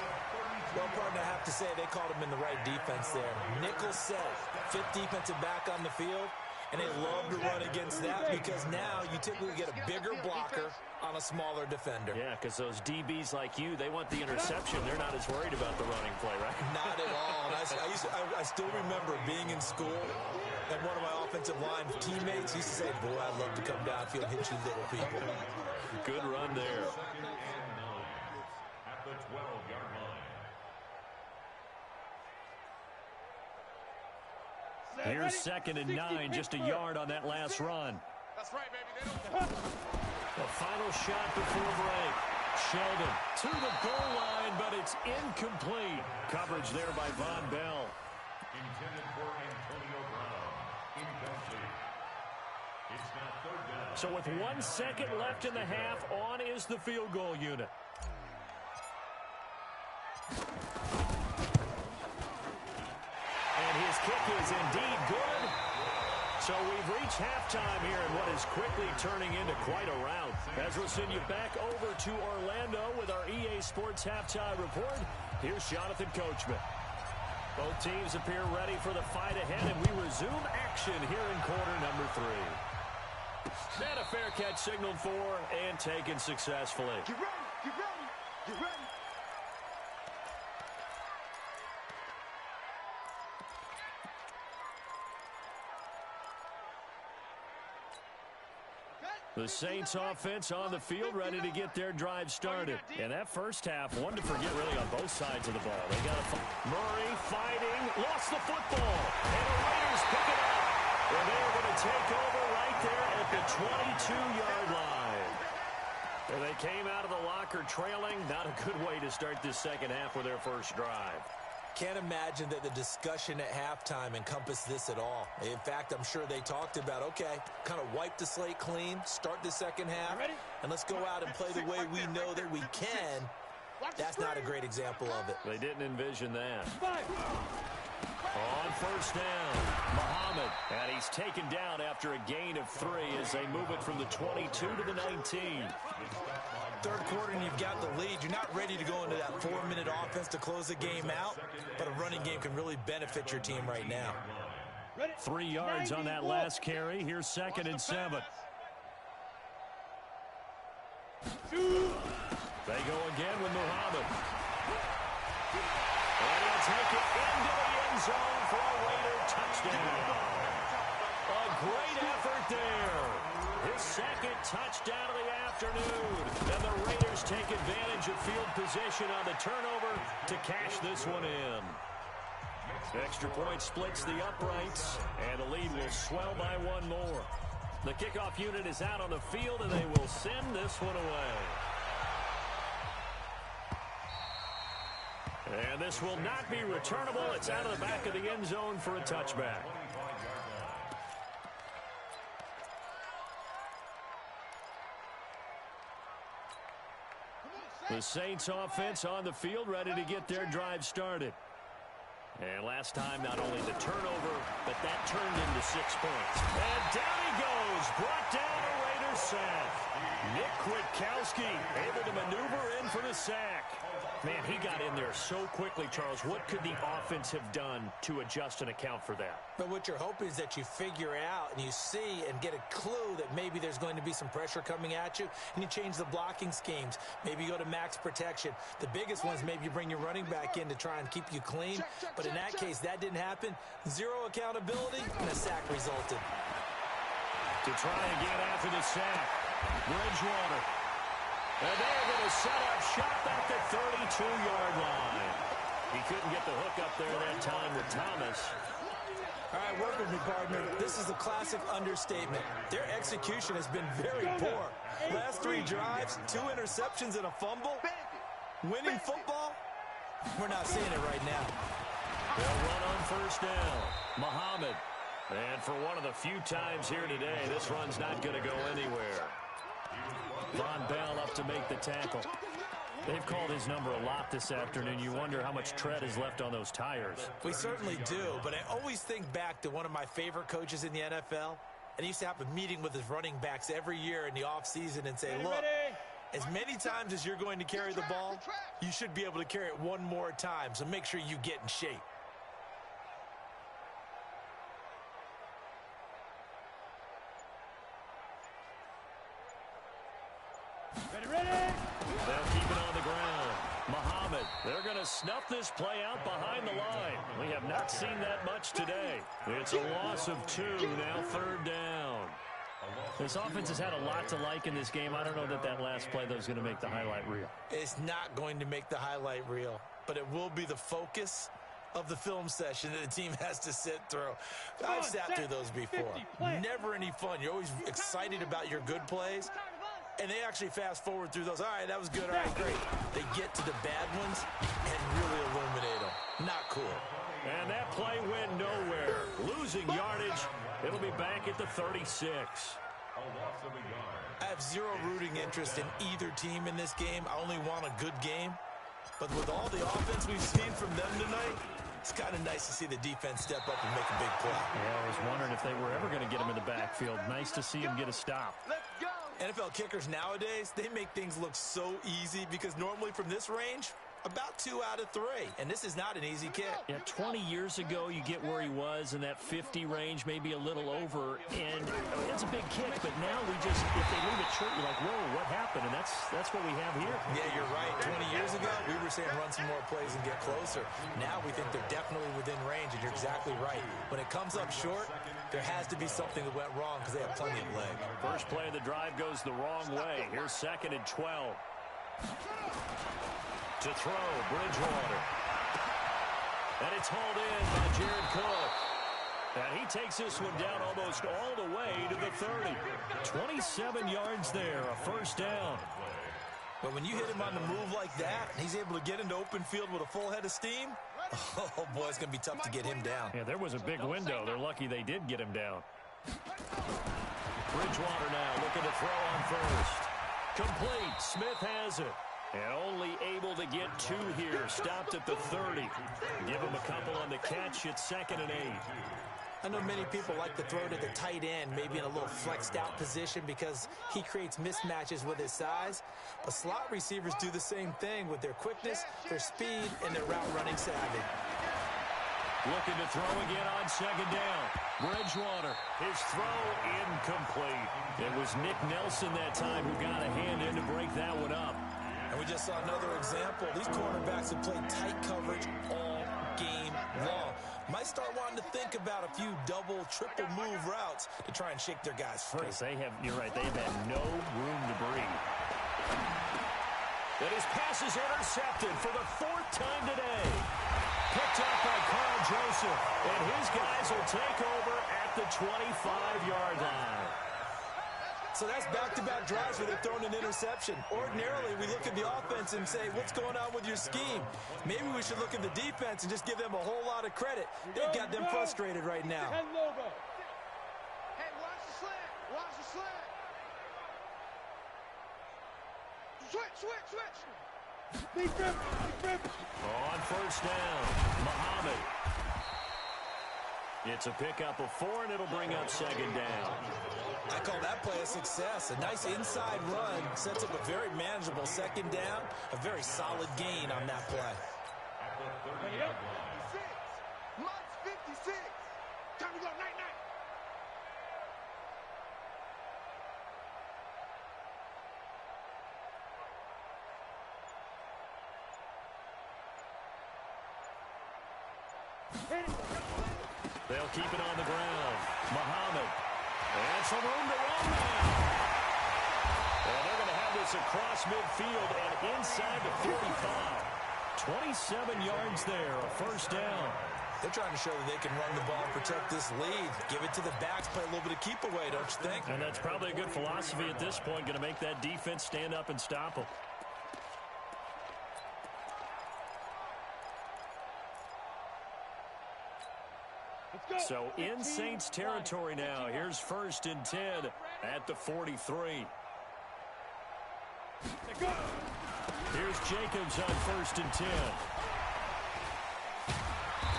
Well, partner, I have to say they called him in the right defense there. Nickel set, 5th defensive back on the field, and they love to run against that because now you typically get a bigger blocker on a smaller defender. Yeah, because those DBs like you, they want the interception. They're not as worried about the running play, right? Not at all. And I still remember being in school, and one of my offensive line teammates used to say, boy, I'd love to come downfield and hit you little people. Good run there. At the 12-yard line. Here's 2nd and 9, just a yard on that last run. That's right, baby. They don't... The final shot before break. Sheldon to the goal line, but it's incomplete. Coverage there by Von Bell. Intended for Antonio Brown. Incomplete. It's now 3rd down. So with 1 second left in the half, on is the field goal unit. And his kick is indeed good. So we've reached halftime here in what is quickly turning into quite a rout. As we'll send you back over to Orlando with our EA Sports Halftime Report, here's Jonathan Coachman. Both teams appear ready for the fight ahead, and we resume action here in quarter number 3. And a fair catch signaled for and taken successfully. Get ready, get ready, get ready. The Saints offense on the field, ready to get their drive started. And that first half, one to forget really on both sides of the ball. They got Murray fighting, lost the football, and the Raiders pick it up. And they're going to take over right there at the 22-yard line. And they came out of the locker trailing. Not a good way to start this second half with their first drive. Can't imagine that the discussion at halftime encompassed this at all. In fact, I'm sure they talked about, okay, kind of wipe the slate clean, start the second half, and let's go out and play the way we know that we can. That's not a great example of it. They didn't envision that. On first down, Muhammad, and he's taken down after a gain of 3 as they move it from the 22 to the 19. Third quarter and you've got the lead. You're not ready to go into that 4-minute offense to close the game out, but a running game can really benefit your team right now. 3 yards on that last carry. Here's 2nd and 7. They go again with Muhammad. And he'll take it into the end zone for a Raider touchdown. A great effort there. His 2nd touchdown of the afternoon. And the Raiders take advantage of field position on the turnover to cash this one in. Extra point splits the uprights, and the lead will swell by 1 more. The kickoff unit is out on the field, and they will send this one away. And this will not be returnable. It's out of the back of the end zone for a touchback. The Saints offense on the field, ready to get their drive started. And last time, not only the turnover, but that turned into 6 points. And down he goes, brought down a Raiders sack. Nick Kwiatkowski able to maneuver in for the sack. Man, he got in there so quickly, Charles. What could the offense have done to adjust and account for that? But what you're hoping is that you figure out and you see and get a clue that maybe there's going to be some pressure coming at you, and you change the blocking schemes. Maybe you go to max protection. The biggest one is maybe you bring your running back in to try and keep you clean. But in that case, that didn't happen. 0 accountability, and a sack resulted. To try again after the sack, Bridgewater. And they're going to set up shop at the 32-yard line. He couldn't get the hook up there that time with Thomas. All right, work with me, partner. This is a classic understatement. Their execution has been very poor. Last 3 drives, 2 interceptions and a fumble. Winning football? We're not seeing it right now. They'll run on first down. Muhammad. And for one of the few times here today, this run's not going to go anywhere. Von Bell up to make the tackle. They've called his number a lot this afternoon. You wonder how much tread is left on those tires. We certainly do, but I always think back to one of my favorite coaches in the NFL, and he used to have a meeting with his running backs every year in the offseason and say, look, as many times as you're going to carry the ball, you should be able to carry it 1 more time, so make sure you get in shape. They'll keep it on the ground. Muhammad, they're going to snuff this play out behind the line. We have not seen that much today. It's a loss of 2, now 3rd down. This offense has had a lot to like in this game. I don't know that that last play, though, is going to make the highlight reel. It's not going to make the highlight reel, but it will be the focus of the film session that the team has to sit through. I've sat through those before. Never any fun. You're always excited about your good plays. And they actually fast forward through those. All right, that was good. All right, great. They get to the bad ones and really illuminate them. Not cool. And that play went nowhere. Losing yardage. It'll be back at the 36. I have 0 rooting interest in either team in this game. I only want a good game. But with all the offense we've seen from them tonight, it's kind of nice to see the defense step up and make a big play. Yeah, I was wondering if they were ever going to get him in the backfield. Nice to see him get a stop. Let's go. NFL kickers nowadays, they make things look so easy because normally from this range, About 2 out of 3, and this is not an easy kick. Yeah, 20 years ago, you get where he was in that 50 range, maybe a little over, and it's a big kick, but now we just, if they leave it short, you're like, whoa, what happened? And that's what we have here. Yeah, you're right. 20 years ago, we were saying run some more plays and get closer. Now we think they're definitely within range, and you're exactly right. When it comes up short, there has to be something that went wrong because they have plenty of leg. First play of the drive goes the wrong way. Here's 2nd and 12. To throw, Bridgewater. And it's hauled in by Jared Cook. And he takes this one down almost all the way to the 30. 27 yards there, a first down. But when you hit him on the move like that, he's able to get into open field with a full head of steam, oh, boy, it's going to be tough to get him down. Yeah, there was a big window. They're lucky they did get him down. Bridgewater now looking to throw on first. Complete. Smith has it. And only able to get 2 here. Stopped at the 30. Give him a couple on the catch. It's 2nd and 8. I know many people like to throw to the tight end, maybe in a little flexed out position because he creates mismatches with his size. But slot receivers do the same thing with their quickness, their speed, and their route running savvy. Looking to throw again on 2nd down. Bridgewater, his throw incomplete. It was Nick Nelson that time who got a hand in to break that one up. And we just saw another example. These cornerbacks have played tight coverage all game long. Might start wanting to think about a few double, triple move routes to try and shake their guys free. You're right, they've had no room to breathe. And his pass is intercepted for the 4th time today. Picked up by Carl Joseph. And his guys will take over at the 25-yard line. So that's back-to-back drives where they're throwing an interception. Ordinarily, we look at the offense and say, what's going on with your scheme? Maybe we should look at the defense and just give them a whole lot of credit. They've got them frustrated right now. Hey, watch the slant. Watch the slant. Switch. On first down, Muhammad. It's a pickup of 4, and it'll bring up 2nd down. I call that play a success. A nice inside run sets up a very manageable 2nd down, a very solid gain on that play. 56. Mike's 56. Time to go, night. They'll keep it on the ground. Muhammad. And some room to run now. And they're going to have this across midfield and inside the 45. 27 yards there, a first down. They're trying to show that they can run the ball, protect this lead. Give it to the backs, play a little bit of keep away, don't you think? And that's probably a good philosophy at this point, going to make that defense stand up and stop them. So in Saints territory now. Here's 1st and 10 at the 43. Here's Jacobs on 1st and 10.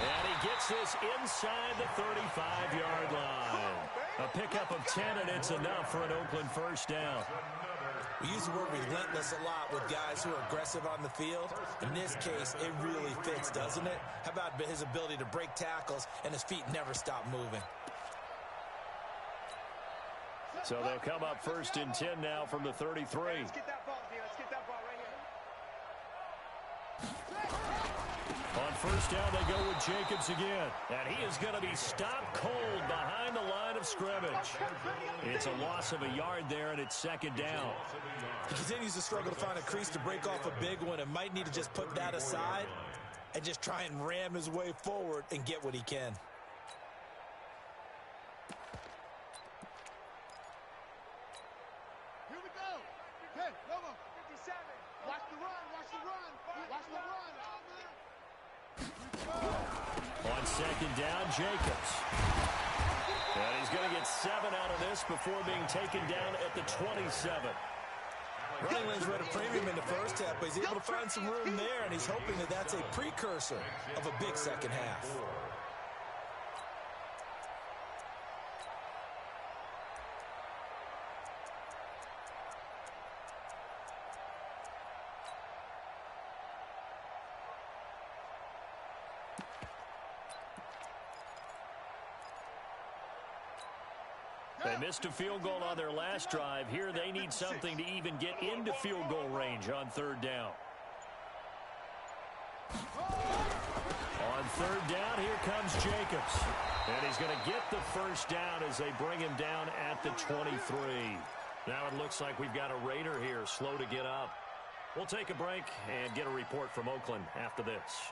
And he gets this inside the 35-yard line. A pickup of 10, and it's enough for an Oakland first down. We use the word relentless a lot with guys who are aggressive on the field. In this case, it really fits, doesn't it? How about his ability to break tackles and his feet never stop moving? So they'll come up 1st and 10 now from the 33. Let's get that ball here. Let's get that ball right here. On first down, they go with Jacobs again. And he is going to be stopped cold behind the line of scrimmage. It's a loss of a yard there, and it's 2nd down. He continues to struggle to find a crease to break off a big one and might need to just put that aside and just try and ram his way forward and get what he can. Here we go. Hey, Lobo. 57. Watch the run. Watch the run. Watch the run. On 2nd down, Jacobs. And he's going to get 7 out of this before being taken down at the 27. Running lanes were at a premium in the first half, but he's able to find some room there, and he's hoping that that's a precursor of a big second half. They missed a field goal on their last drive. Here they need something to even get into field goal range on third down. On third down, here comes Jacobs. And he's going to get the first down as they bring him down at the 23. Now it looks like we've got a Raider here, slow to get up. We'll take a break and get a report from Oakland after this.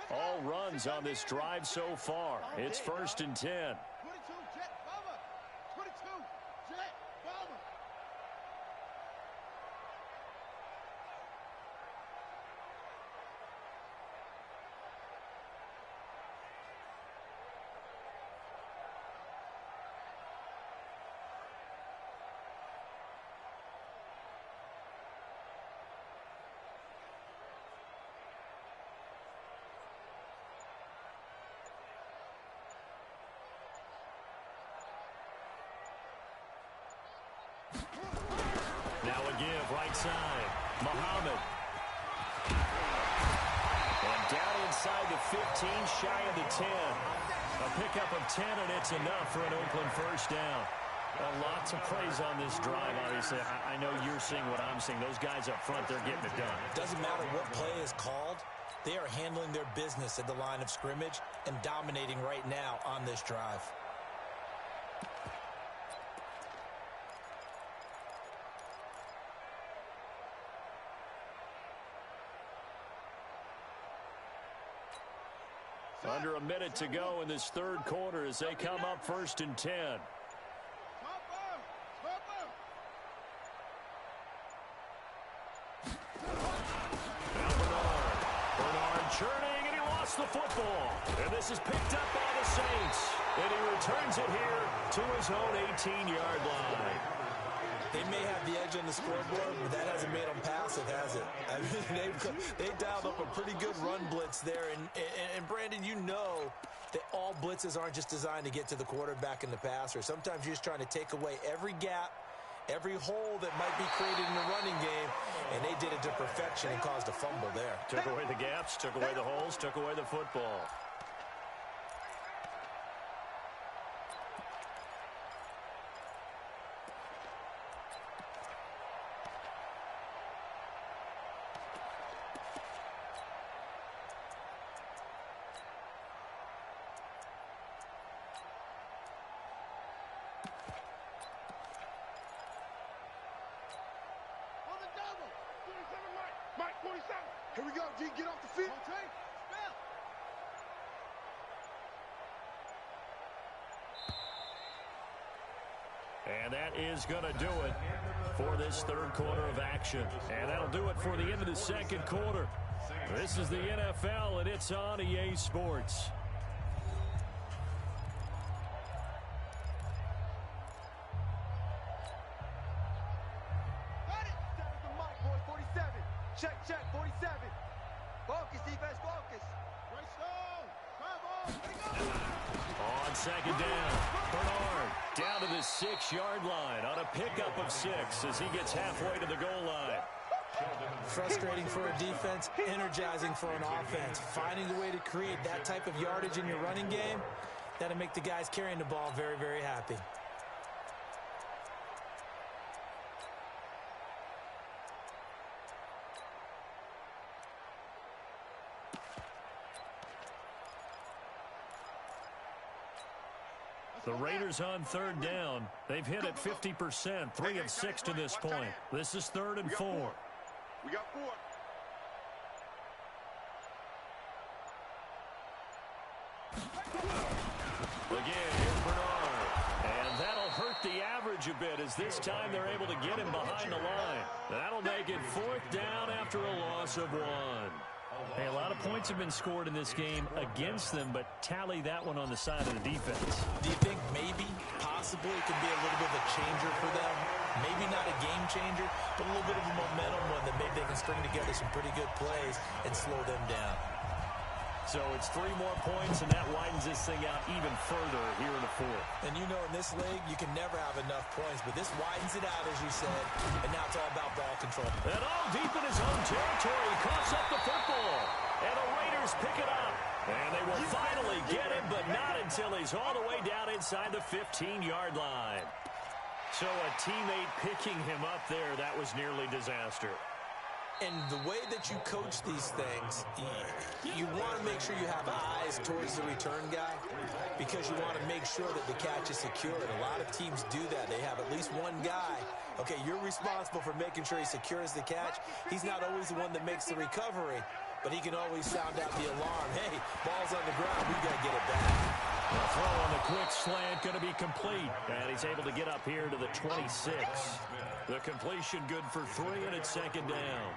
All runs on this drive so far. It's 1st and 10. 22, Jet Bomber. 22, Jet Bomber. Now a give, right side. Muhammad. And down inside the 15, shy of the 10. A pickup of 10, and it's enough for an Oakland first down. Lots of praise on this drive, obviously. I know you're seeing what I'm seeing. Those guys up front, they're getting it done. Doesn't matter what play is called. They are handling their business at the line of scrimmage and dominating right now on this drive. Under a minute to go in this third quarter as they come up 1st and 10. Now Bernard churning, and he lost the football. And this is picked up by the Saints. And he returns it here to his own 18-yard line. They may have the edge on the scoreboard, but that hasn't made them passive, has it? I mean, they dialed up a pretty good run blitz there. And Brandon, you know that all blitzes aren't just designed to get to the quarterback and the passer. Sometimes you're just trying to take away every gap, every hole that might be created in the running game, and they did it to perfection and caused a fumble there. Took away the gaps, took away the holes, took away the football. Mike, 47. Here we go, G. Get off the field. And that is going to do it for this third quarter of action. And that'll do it for the end of the second quarter. This is the NFL, and it's on EA Sports. Check, 47. Focus, defense, focus. On second down, Bernard down to the 6-yard line on a pickup of 6 as he gets halfway to the goal line. Frustrating for a defense, energizing for an offense. Finding a way to create that type of yardage in your running game, that'll make the guys carrying the ball very, very happy. The Raiders on third down. They've hit it 50%, 3 of 6 to this point. This is 3rd and 4. We got 4. Again, here's Bernard. And that'll hurt the average a bit as this time they're able to get him behind the line. That'll make it 4th down after a loss of 1. Hey, a lot of points have been scored in this game against them, but tally that one on the side of the defense. Do you think maybe, possibly, it could be a little bit of a changer for them? Maybe not a game changer, but a little bit of a momentum one that maybe they can string together some pretty good plays and slow them down. So it's 3 more points, and that widens this thing out even further here in the 4th. And you know, in this league, you can never have enough points, but this widens it out, as you said, and now it's all about ball control. And all deep in his own territory, coughs up the football, and the Raiders pick it up. And they will finally get him, but not until he's all the way down inside the 15-yard line. So a teammate picking him up there, that was nearly disaster. And the way that you coach these things, you want to make sure you have eyes towards the return guy because you want to make sure that the catch is secured. A lot of teams do that. They have at least one guy. Okay, you're responsible for making sure he secures the catch. He's not always the one that makes the recovery, but he can always sound out the alarm. Hey, ball's on the ground. We got to get it back. The throw on the quick slant going to be complete. And he's able to get up here to the 26. The completion good for 3, and it's second down.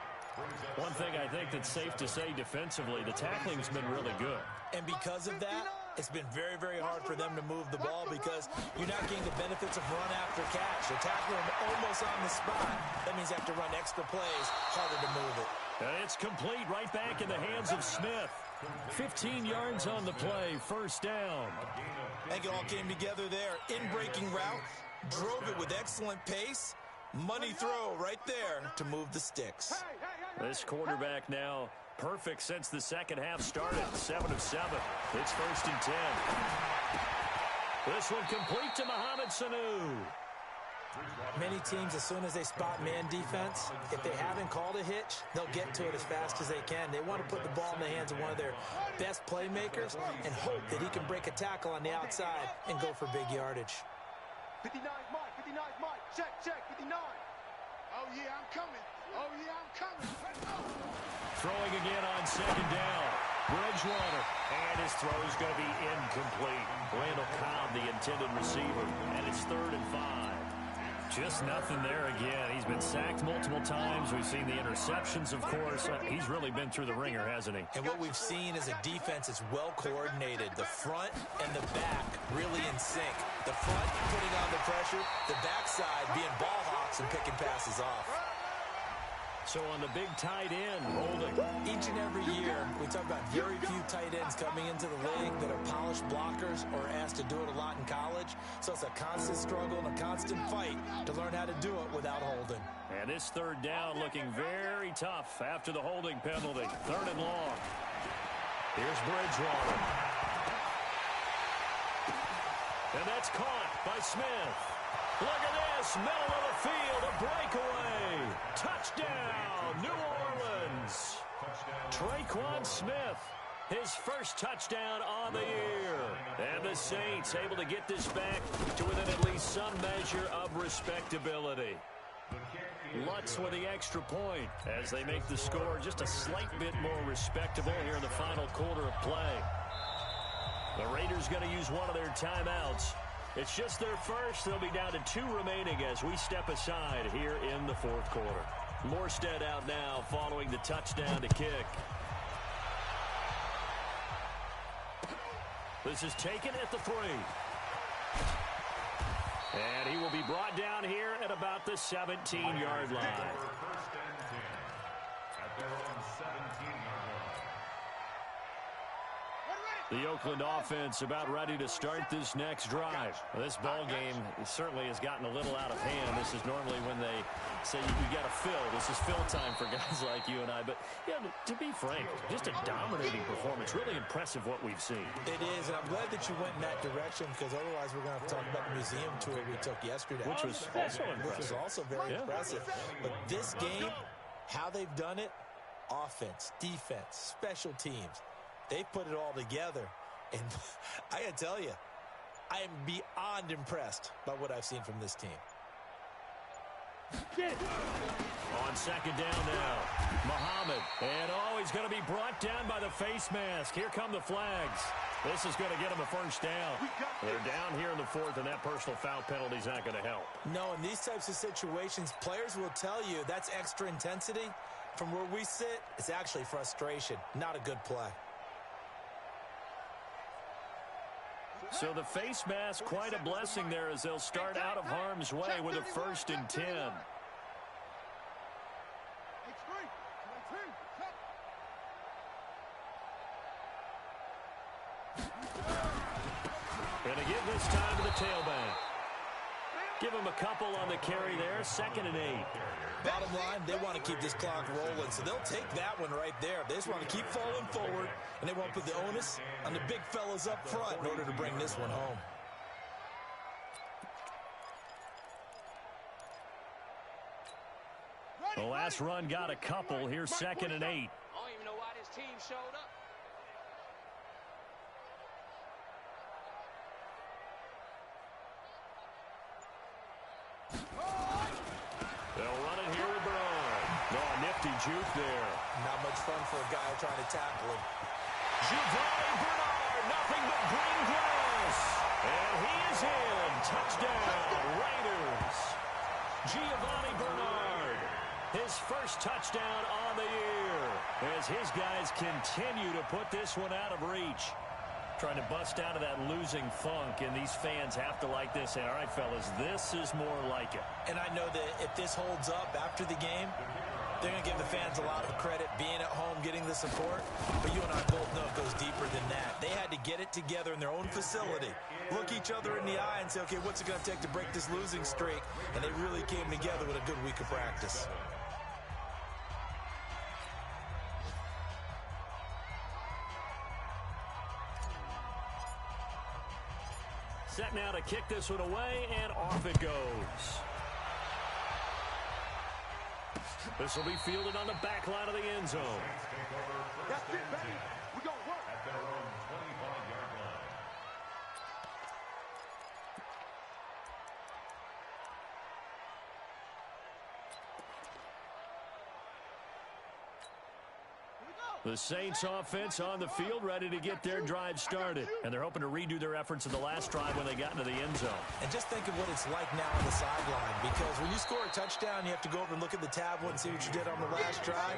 One thing I think that's safe to say defensively, the tackling's been really good. And because of that, it's been very, very hard for them to move the ball because you're not getting the benefits of run after catch. They're tackling them almost on the spot. That means they have to run extra plays, harder to move it. And it's complete right back in the hands of Smith. 15 yards on the play, first down. I think it all came together there. In-breaking route, drove it with excellent pace. Money throw right there to move the sticks. This quarterback now perfect since the second half started. 7 of 7. It's first and 10. This one complete to Mohamed Sanu. Many teams, as soon as they spot man defense, if they haven't called a hitch, they'll get to it as fast as they can. They want to put the ball in the hands of one of their best playmakers and hope that he can break a tackle on the outside and go for big yardage. 59 Mike, 59 Mike, check, 59. Oh, yeah, I'm coming. Oh, yeah, I'm coming. Throwing again on second down. Bridgewater. And his throw is going to be incomplete. Randall Cobb, the intended receiver. And it's 3rd and 5. Just nothing there again. He's been sacked multiple times. We've seen the interceptions, of course. He's really been through the ringer, hasn't he? And what we've seen is a defense that's well coordinated. The front and the back really in sync. The front putting on the pressure, the backside being ball hawks and picking passes off. So on the big tight end, holding. Each and every year, we talk about very few tight ends coming into the league that are polished blockers or asked to do it a lot in college. So it's a constant struggle and a constant fight to learn how to do it without holding. And this 3rd down looking very tough after the holding penalty. 3rd and long. Here's Bridgewater. And that's caught by Smith. Look at this, middle of the field, a breakaway. Touchdown, New Orleans. Traquan Smith, his first touchdown on the year. And the Saints able to get this back to within at least some measure of respectability. Lutz with the extra point as they make the score just a slight bit more respectable here in the final quarter of play. The Raiders going to use one of their timeouts. It's just their first. They'll be down to 2 remaining as we step aside here in the 4th quarter. Morstead out now following the touchdown to kick. This is taken at the 3. And he will be brought down here at about the 17-yard line. First and 10 at their own 17-yard line. The Oakland offense about ready to start this next drive. This ball game certainly has gotten a little out of hand. This is normally when they say you got to fill. This is fill time for guys like you and I. But, yeah, to be frank, just a dominating performance. Really impressive what we've seen. It is, and I'm glad that you went in that direction because otherwise we're going to have to talk about the museum tour we took yesterday. Which was also impressive. Which was also very impressive. But this game, how they've done it, offense, defense, special teams, they've put it all together. And I got to tell you, I am beyond impressed by what I've seen from this team. On second down now, Muhammad. And he's going to be brought down by the face mask. Here come the flags. This is going to get him a first down. They're down here in the 4th, and that personal foul penalty is not going to help. No, in these types of situations, players will tell you that's extra intensity. From where we sit, it's actually frustration, not a good play. So the face mask, quite a blessing there as they'll start out of harm's way with a 1st and 10. And again this time to the tailback. Give him a couple on the carry there, 2nd and 8. Bottom line, they want to keep this clock rolling, so they'll take that one right there. They just want to keep falling forward, and they won't put the onus on the big fellas up front in order to bring this one home. The last run got a couple. Here's 2nd and 8. I don't even know why this team showed up. They'll run it here with Bernard. Oh, nifty juke there. Not much fun for a guy trying to tackle him. Giovanni Bernard, nothing but green grass. And he is in. Touchdown, Raiders. Giovanni Bernard, his first touchdown on the year, as his guys continue to put this one out of reach. Trying to bust out of that losing funk, and these fans have to like this. And all right, fellas, this is more like it. And I know that if this holds up after the game, they're going to give the fans a lot of credit being at home, getting the support. But you and I both know it goes deeper than that. They had to get it together in their own facility, look each other in the eye and say, okay, what's it going to take to break this losing streak? And they really came together with a good week of practice. Set now to kick this one away, and off it goes. This will be fielded on the back line of the end zone. That's it, baby. We're going to work. At their own 25-yard line. The Saints offense on the field, ready to get their drive started. And they're hoping to redo their efforts in the last drive when they got into the end zone. And just think of what it's like now on the sideline, because when you score a touchdown, you have to go over and look at the tablet and see what you did on the last drive.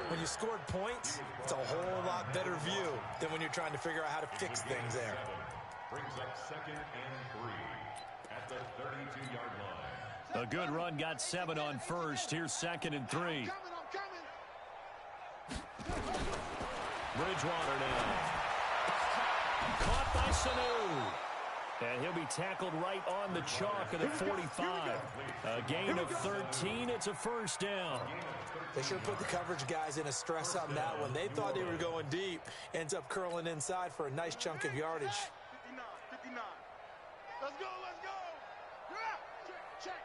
When you scored points, it's a whole lot better view than when you're trying to figure out how to fix things there. Brings up 2nd and 3 at the 32-yard line. A good run got 7 on first. Here's 2nd and 3. I'm coming. Bridgewater now. Caught by Sanu. And he'll be tackled right on the chalk of the 45. A gain of 13. It's a first down. They should have put the coverage guys in a stress on that one. They thought they were going deep. Ends up curling inside for a nice chunk of yardage. 59. Let's go. Check.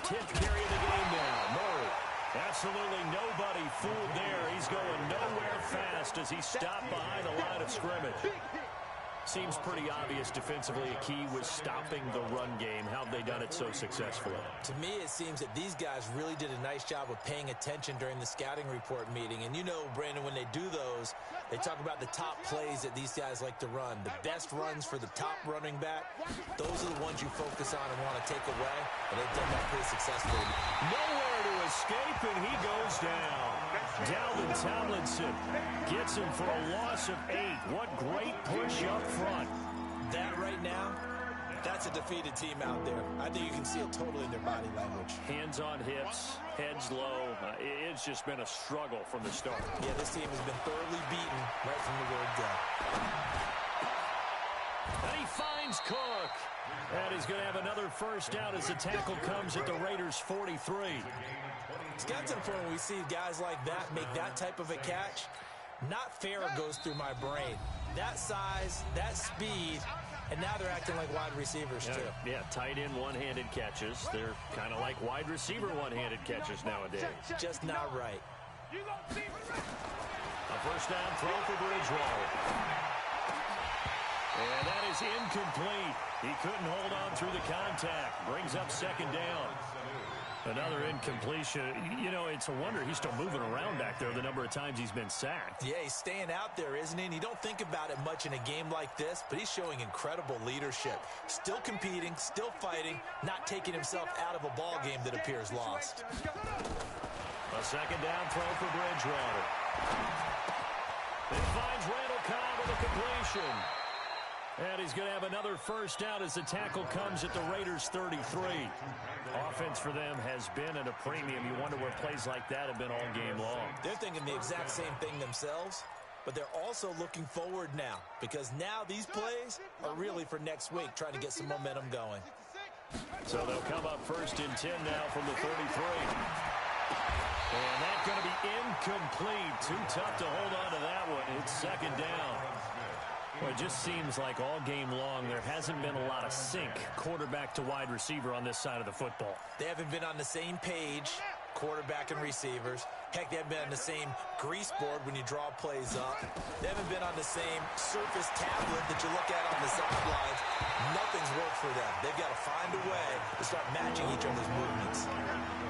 Tip carry of the game now. Murray. Absolutely nobody fooled there. He's going nowhere fast as he stopped behind the line of scrimmage. Seems pretty obvious defensively. A key was stopping the run game. How have they done it so successfully? To me, it seems that these guys really did a nice job of paying attention during the scouting report meeting. And you know, Brandon, when they do those, they talk about the top plays that these guys like to run. The best runs for the top running back, those are the ones you focus on and want to take away. And they've done that pretty successfully. Nowhere to escape, and he goes down. Dalvin Tomlinson gets him for a loss of 8. What great push up front. That right now, that's a defeated team out there. I think you can see it totally in their body language. Hands on hips, heads low. It's just been a struggle from the start. Yeah, this team has been thoroughly beaten right from the word go. And he finds Cook. And he's going to have another first down as the tackle comes at the Raiders' 43. It's got to the point where we see guys like that make that type of a catch. Not fair goes through my brain. That size, that speed, and now they're acting like wide receivers too. Yeah, tight end one-handed catches. They're kind of like wide receiver one-handed catches nowadays. Just not right. A first down throw for Bridgewater. And that is incomplete. He couldn't hold on through the contact. Brings up second down. Another incompletion. You know, it's a wonder he's still moving around back there the number of times he's been sacked. Yeah, he's staying out there, isn't he? And you don't think about it much in a game like this, but he's showing incredible leadership. Still competing, still fighting, not taking himself out of a ball game that appears lost. A second down throw for Bridgewater. It finds Randall Cobb with a completion. And he's going to have another first down as the tackle comes at the Raiders' 33. Offense for them has been at a premium. You wonder where plays like that have been all game long. They're thinking the exact same thing themselves, but they're also looking forward now because now these plays are really for next week, trying to get some momentum going. So they'll come up 1st and 10 now from the 33. And that's going to be incomplete. Too tough to hold on to that one. It's 2nd down. Well, it just seems like all game long there hasn't been a lot of sync quarterback to wide receiver on this side of the football. They haven't been on the same page, quarterback and receivers. Heck, they haven't been on the same grease board when you draw plays up. They haven't been on the same surface tablet that you look at on the sidelines. Nothing's worked for them. They've got to find a way to start matching each other's movements.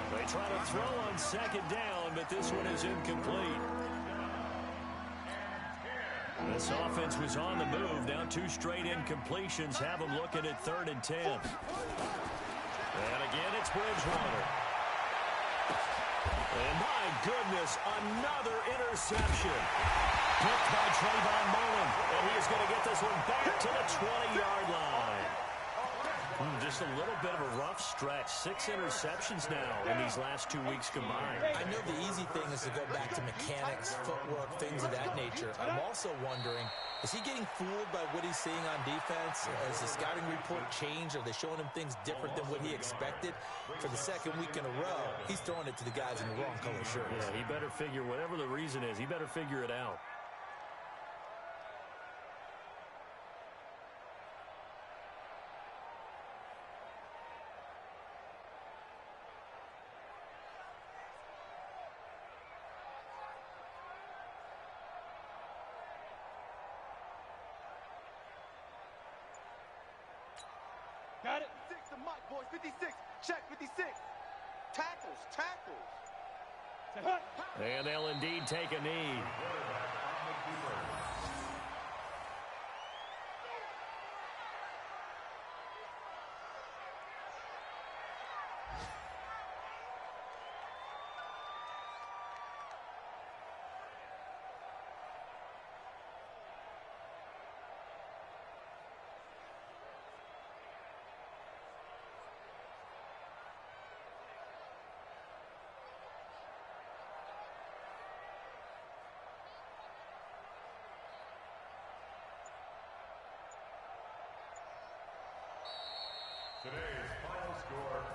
They try to throw on 2nd down, but this one is incomplete. This offense was on the move. Now 2 straight incompletions have them looking at 3rd and 10. And again, it's Bridgewater. And my goodness, another interception. Picked by Trayvon Mullen. And he is going to get this one back to the 20-yard line. Just a little bit of a rough stretch. 6 interceptions now in these last 2 weeks combined. I know the easy thing is to go back to mechanics, footwork, things of that nature. I'm also wondering, is he getting fooled by what he's seeing on defense? Has the scouting report changed? Are they showing him things different than what he expected? For the 2nd week in a row, he's throwing it to the guys in the wrong color shirts. Yeah, he better figure, whatever the reason is, he better figure it out. Got it. 6 to Mike, boys. 56. Check, 56. Tackles. And they'll indeed take a knee.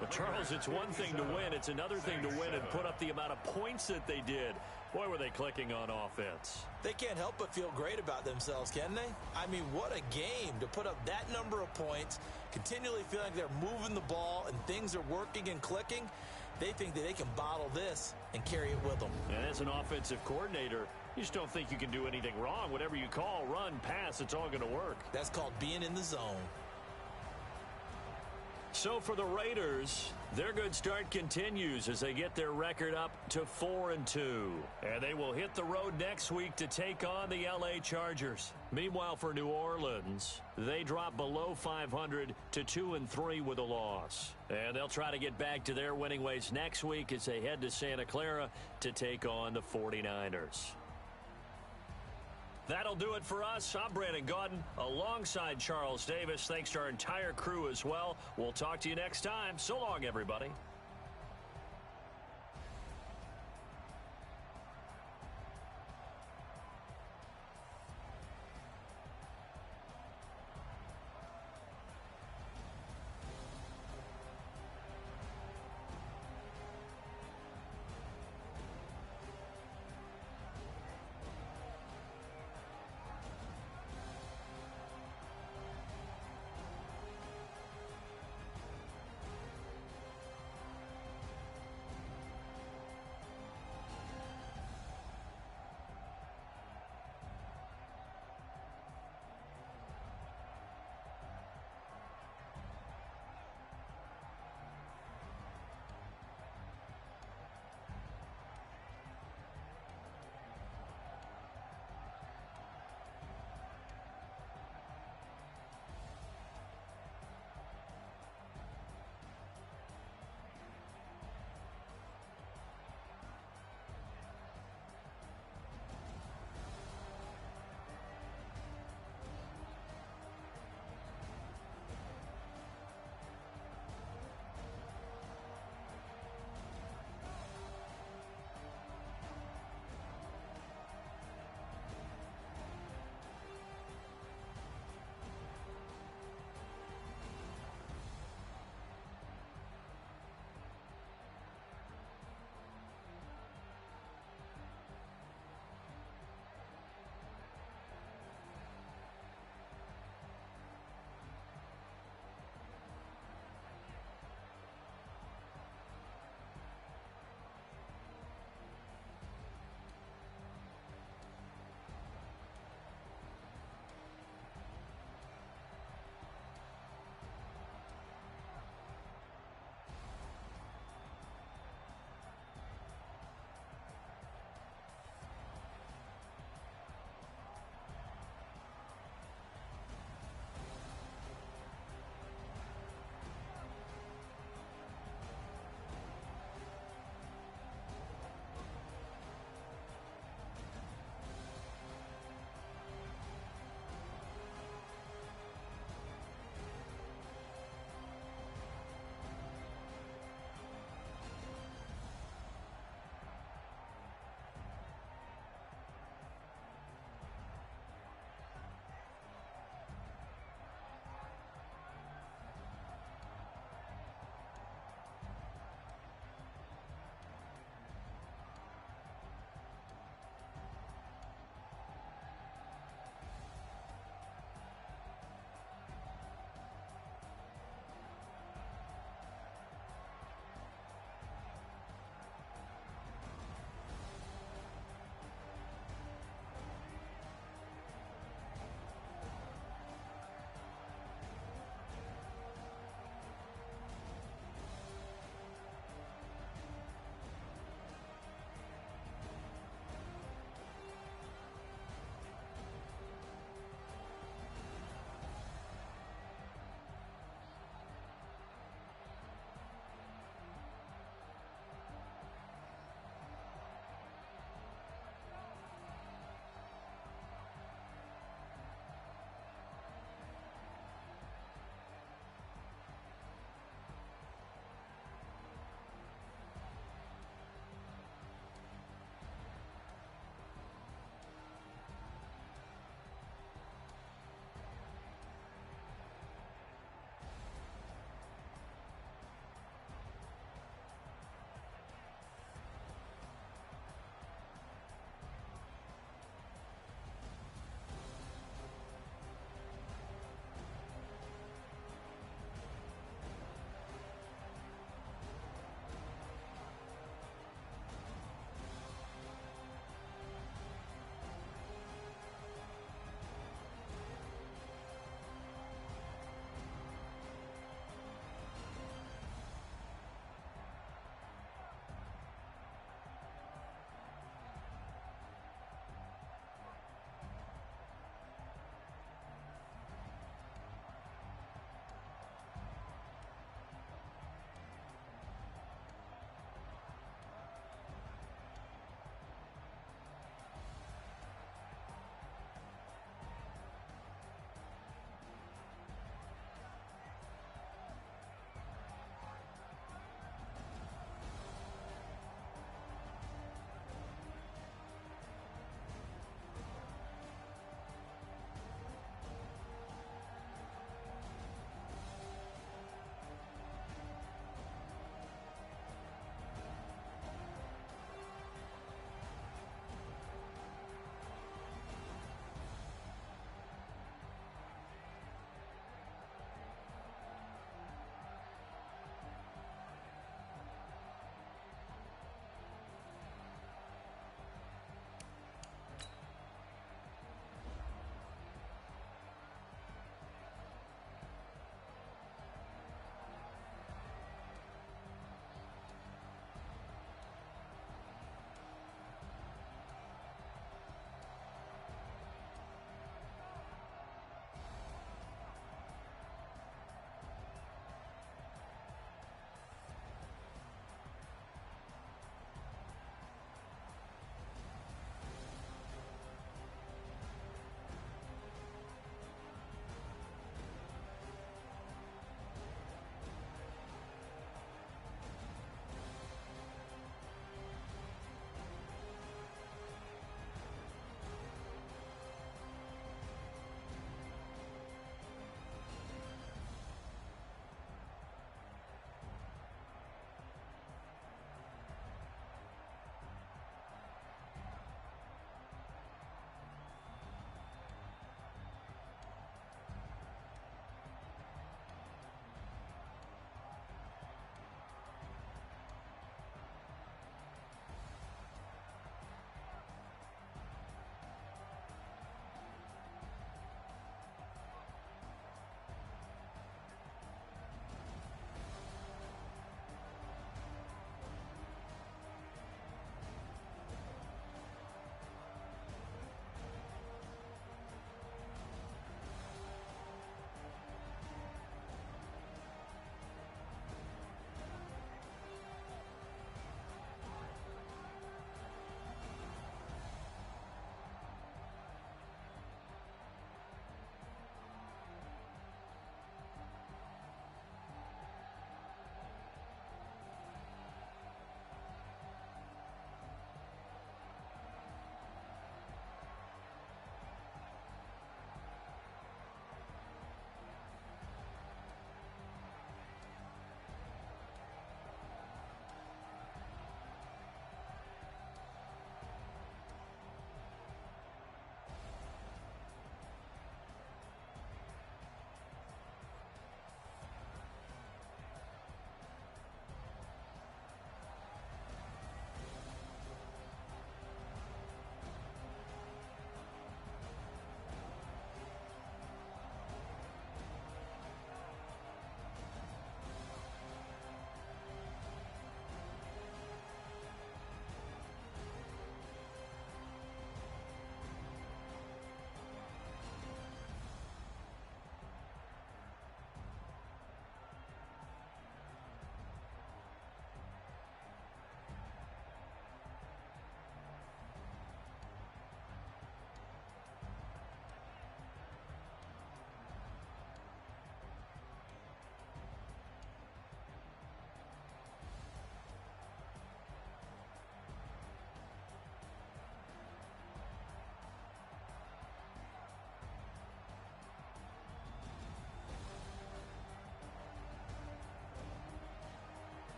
But Charles, it's one thing to win. It's another thing to win and put up the amount of points that they did. Boy, were they clicking on offense. They can't help but feel great about themselves, can they? I mean, what a game to put up that number of points, continually feeling like they're moving the ball and things are working and clicking. They think that they can bottle this and carry it with them. And as an offensive coordinator, you just don't think you can do anything wrong. Whatever you call, run, pass, it's all going to work. That's called being in the zone. So for the Raiders, their good start continues as they get their record up to 4-2. And they will hit the road next week to take on the LA Chargers. Meanwhile, for New Orleans, they drop below 500 to 2-3 with a loss. And they'll try to get back to their winning ways next week as they head to Santa Clara to take on the 49ers. That'll do it for us. I'm Brandon Gaudin alongside Charles Davis. Thanks to our entire crew as well. We'll talk to you next time. So long, everybody.